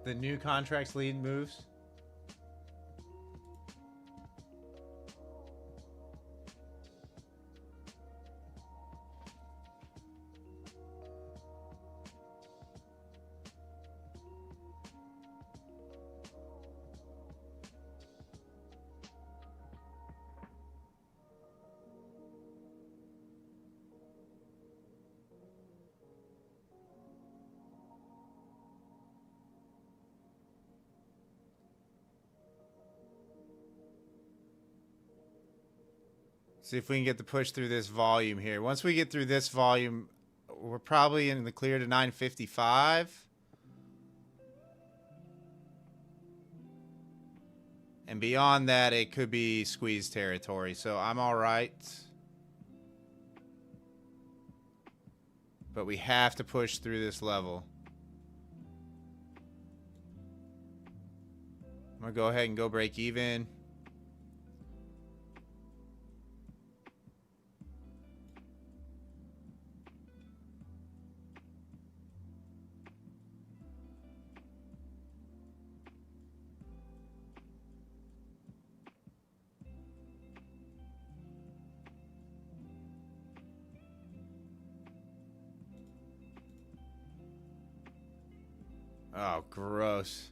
Speaker 1: The new contracts lead moves. See if we can get the push through this volume here. Once we get through this volume, we're probably in the clear to 955. And beyond that, it could be squeeze territory. So I'm all right. But we have to push through this level. I'm going to go ahead and go break even. Oh, gross.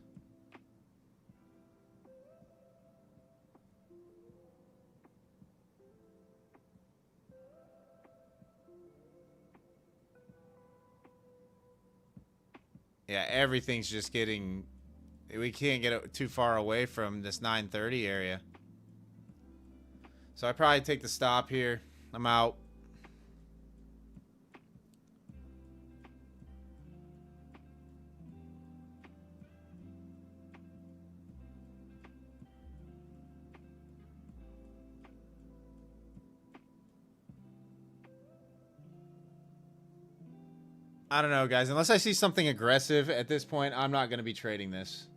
Speaker 1: Yeah, everything's just getting... We can't get too far away from this 930 area. So I probably take the stop here. I'm out. I don't know, guys. Unless I see something aggressive at this point, I'm not going to be trading this.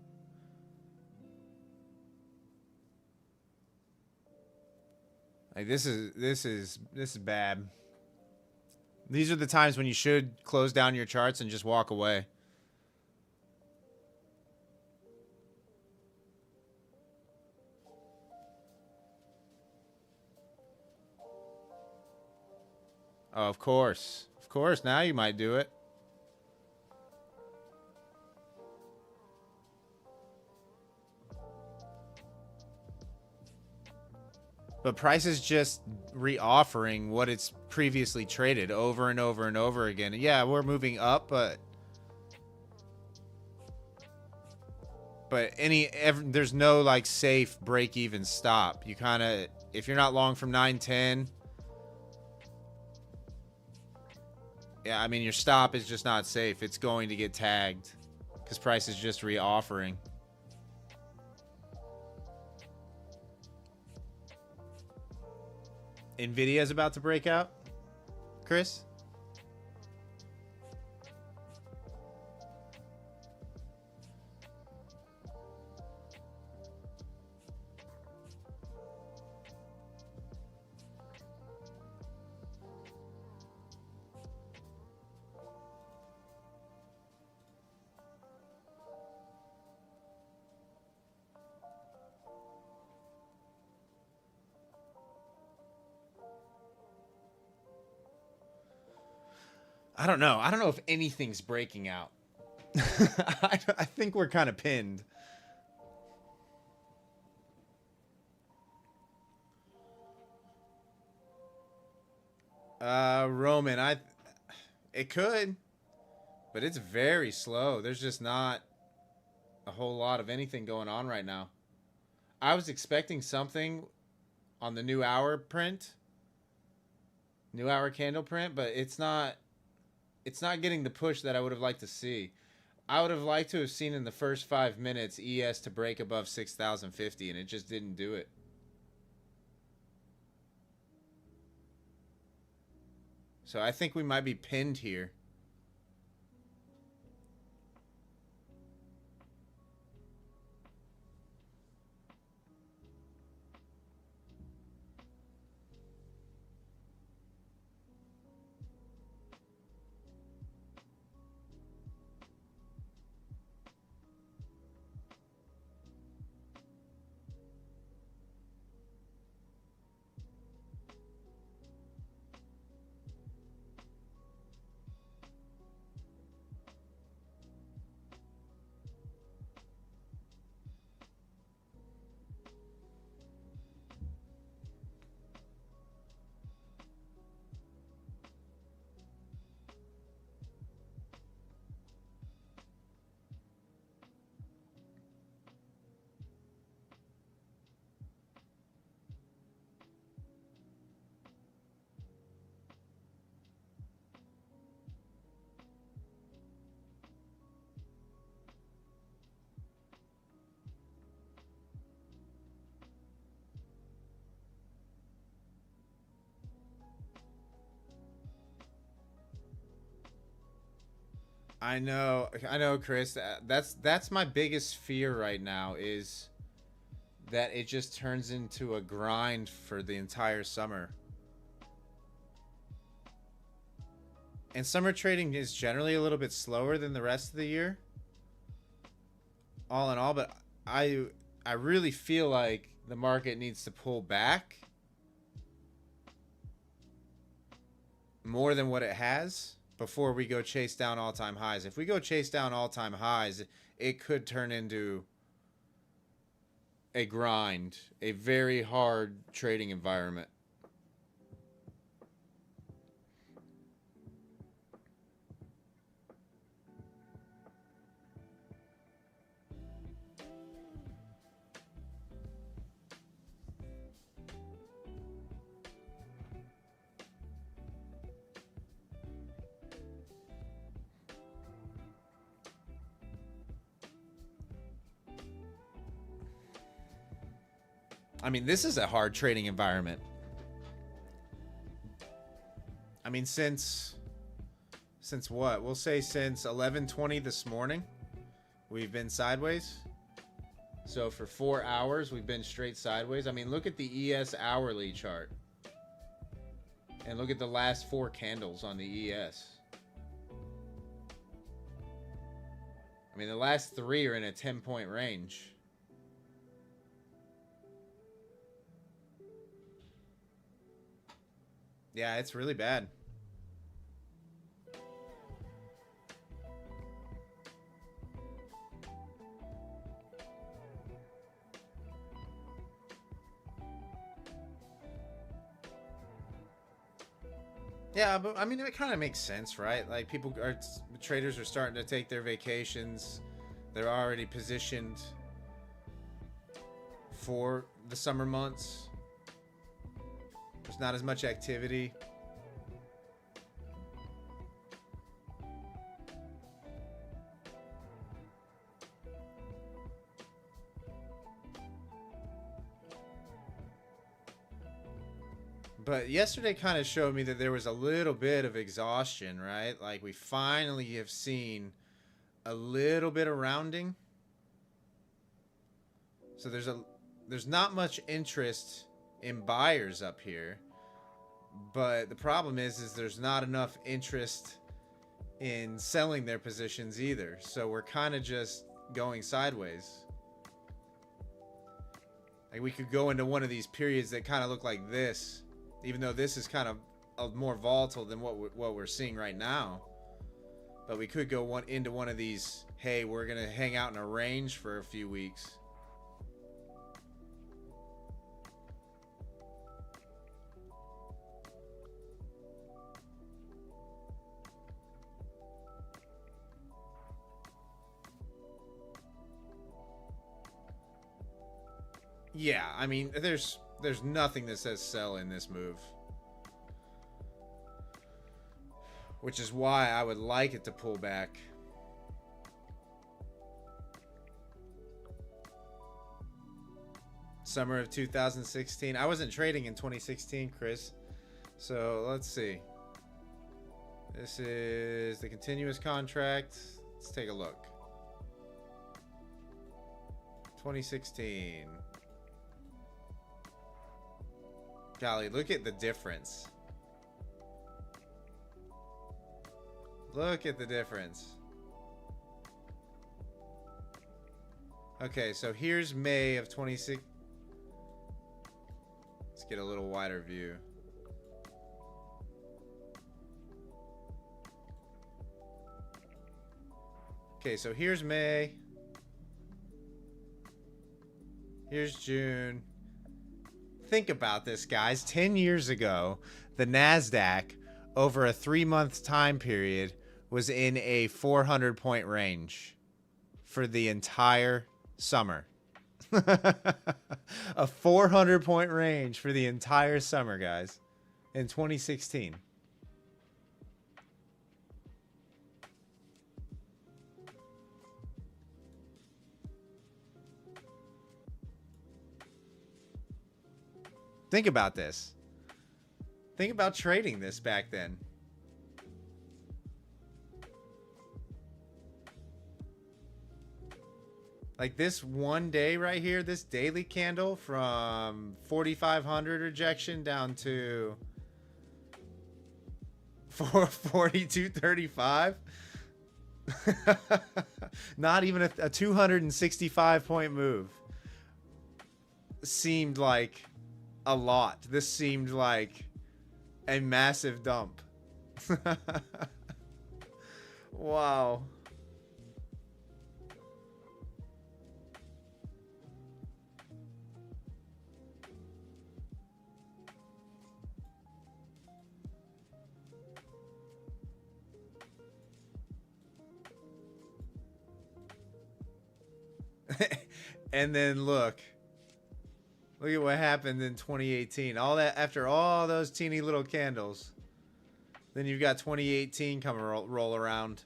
Speaker 1: Like this is bad. These are the times when you should close down your charts and just walk away. Oh, of course. Of course, now you might do it. But price is just reoffering what it's previously traded over and over and over again. Yeah, we're moving up, but there's no like safe break even stop. You kind of, if you're not long from 910, yeah, I mean your stop is just not safe. It's going to get tagged because price is just reoffering. Nvidia is about to break out, Chris. I don't know. I don't know if anything's breaking out. I think we're kind of pinned. Roman, it could, but it's very slow. There's just not a whole lot of anything going on right now. I was expecting something on the new hour print, new hour candle print, but it's not getting the push that I would have liked to see. I would have liked to have seen in the first 5 minutes ES to break above 6,050, and it just didn't do it. So I think we might be pinned here. I know, Chris. That's my biggest fear right now is that it just turns into a grind for the entire summer. And summer trading is generally a little bit slower than the rest of the year. All in all, but I really feel like the market needs to pull back more than what it has before we go chase down all-time highs. If we go chase down all-time highs, it could turn into a grind, a very hard trading environment. I mean, this is a hard trading environment. I mean, since what? We'll say since 11:20 this morning, we've been sideways. So for 4 hours, we've been straight sideways. I mean, look at the ES hourly chart. And look at the last 4 candles on the ES. I mean, the last 3 are in a 10-point range. Yeah, it's really bad. Yeah, but I mean, it kind of makes sense, right? Like traders are starting to take their vacations. They're already positioned for the summer months. There's not as much activity. But yesterday kind of showed me that there was a little bit of exhaustion, right? Like we finally have seen a little bit of rounding. So there's not much interest in buyers up here. But the problem is there's not enough interest in selling their positions either. So we're kind of just going sideways. Like we could go into one of these periods that kind of look like this. Even though this is kind of more volatile than what we're seeing right now. But we could go into one of these, hey, we're going to hang out in a range for a few weeks. Yeah, I mean, there's nothing that says sell in this move. Which is why I would like it to pull back. Summer of 2016. I wasn't trading in 2016, Chris. So let's see. This is the continuous contract. Let's take a look. 2016. Golly, look at the difference. Look at the difference. Okay, so here's May of 26. Let's get a little wider view. Okay, so here's May. Here's June. Think about this, guys. 10 years ago, the Nasdaq over a 3-month time period was in a 400-point range for the entire summer. A 400-point range for the entire summer, guys, in 2016. Think about this. Think about trading this back then. Like this one day right here, this daily candle from 4,500 rejection down to 42.35. Not even a 265-point move. Seemed like a lot. This seemed like a massive dump. Wow. And then look at what happened in 2018. All that after all those teeny little candles. Then you've got 2018 coming roll around.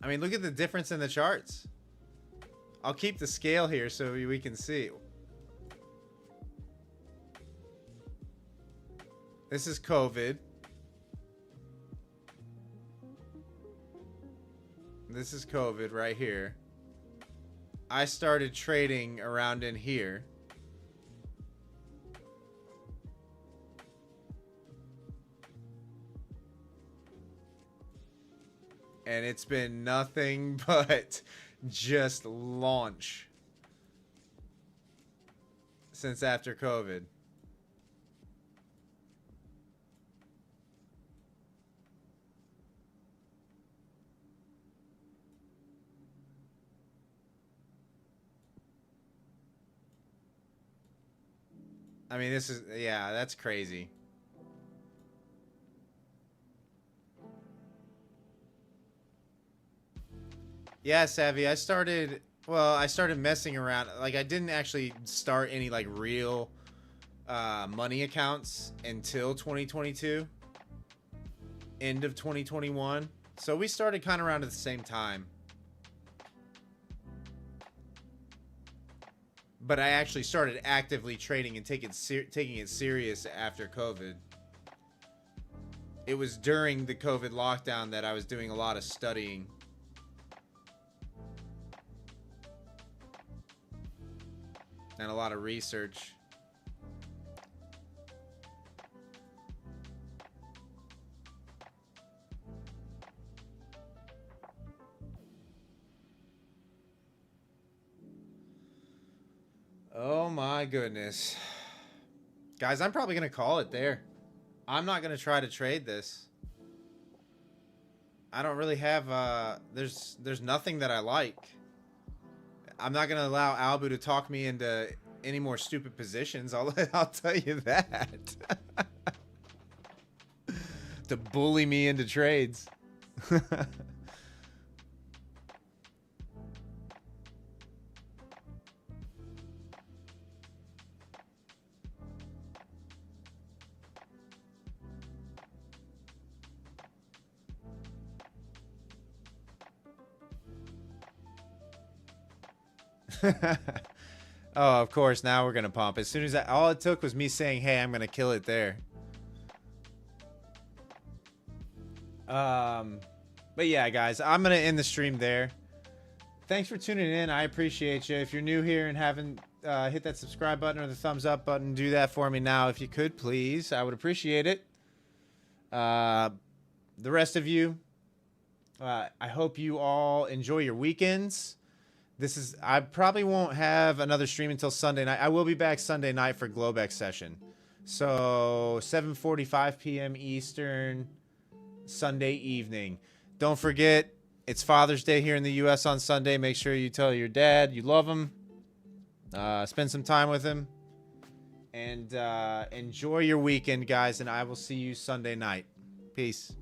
Speaker 1: I mean, look at the difference in the charts. I'll keep the scale here so we can see. This is COVID. This is COVID right here. I started trading around in here. And it's been nothing but just launch since after COVID. I mean, this is, yeah, that's crazy. Yeah, Savvy, I started messing around. Like, I didn't actually start any, like, real money accounts until 2022. End of 2021. So we started kind of around at the same time. But I actually started actively trading and taking it serious after COVID. It was during the COVID lockdown that I was doing a lot of studying. And a lot of research. Oh my goodness. Guys, I'm probably going to call it there. I'm not going to try to trade this. I don't really have, there's nothing that I like. I'm not going to allow Albu to talk me into any more stupid positions. I'll tell you that. To bully me into trades. Oh, of course, now we're gonna pump. As soon as all it took was me saying, hey, I'm gonna kill it there. But yeah, guys, I'm gonna end the stream there. Thanks for tuning in. I appreciate you. If you're new here and haven't hit that subscribe button or the thumbs up button, do that for me now if you could, please. I would appreciate it. The rest of you, I hope you all enjoy your weekends. I probably won't have another stream until Sunday night. I will be back Sunday night for Globex session. So 7:45 p.m. Eastern, Sunday evening. Don't forget, it's Father's Day here in the U.S. on Sunday. Make sure you tell your dad you love him. Spend some time with him. And enjoy your weekend, guys. And I will see you Sunday night. Peace.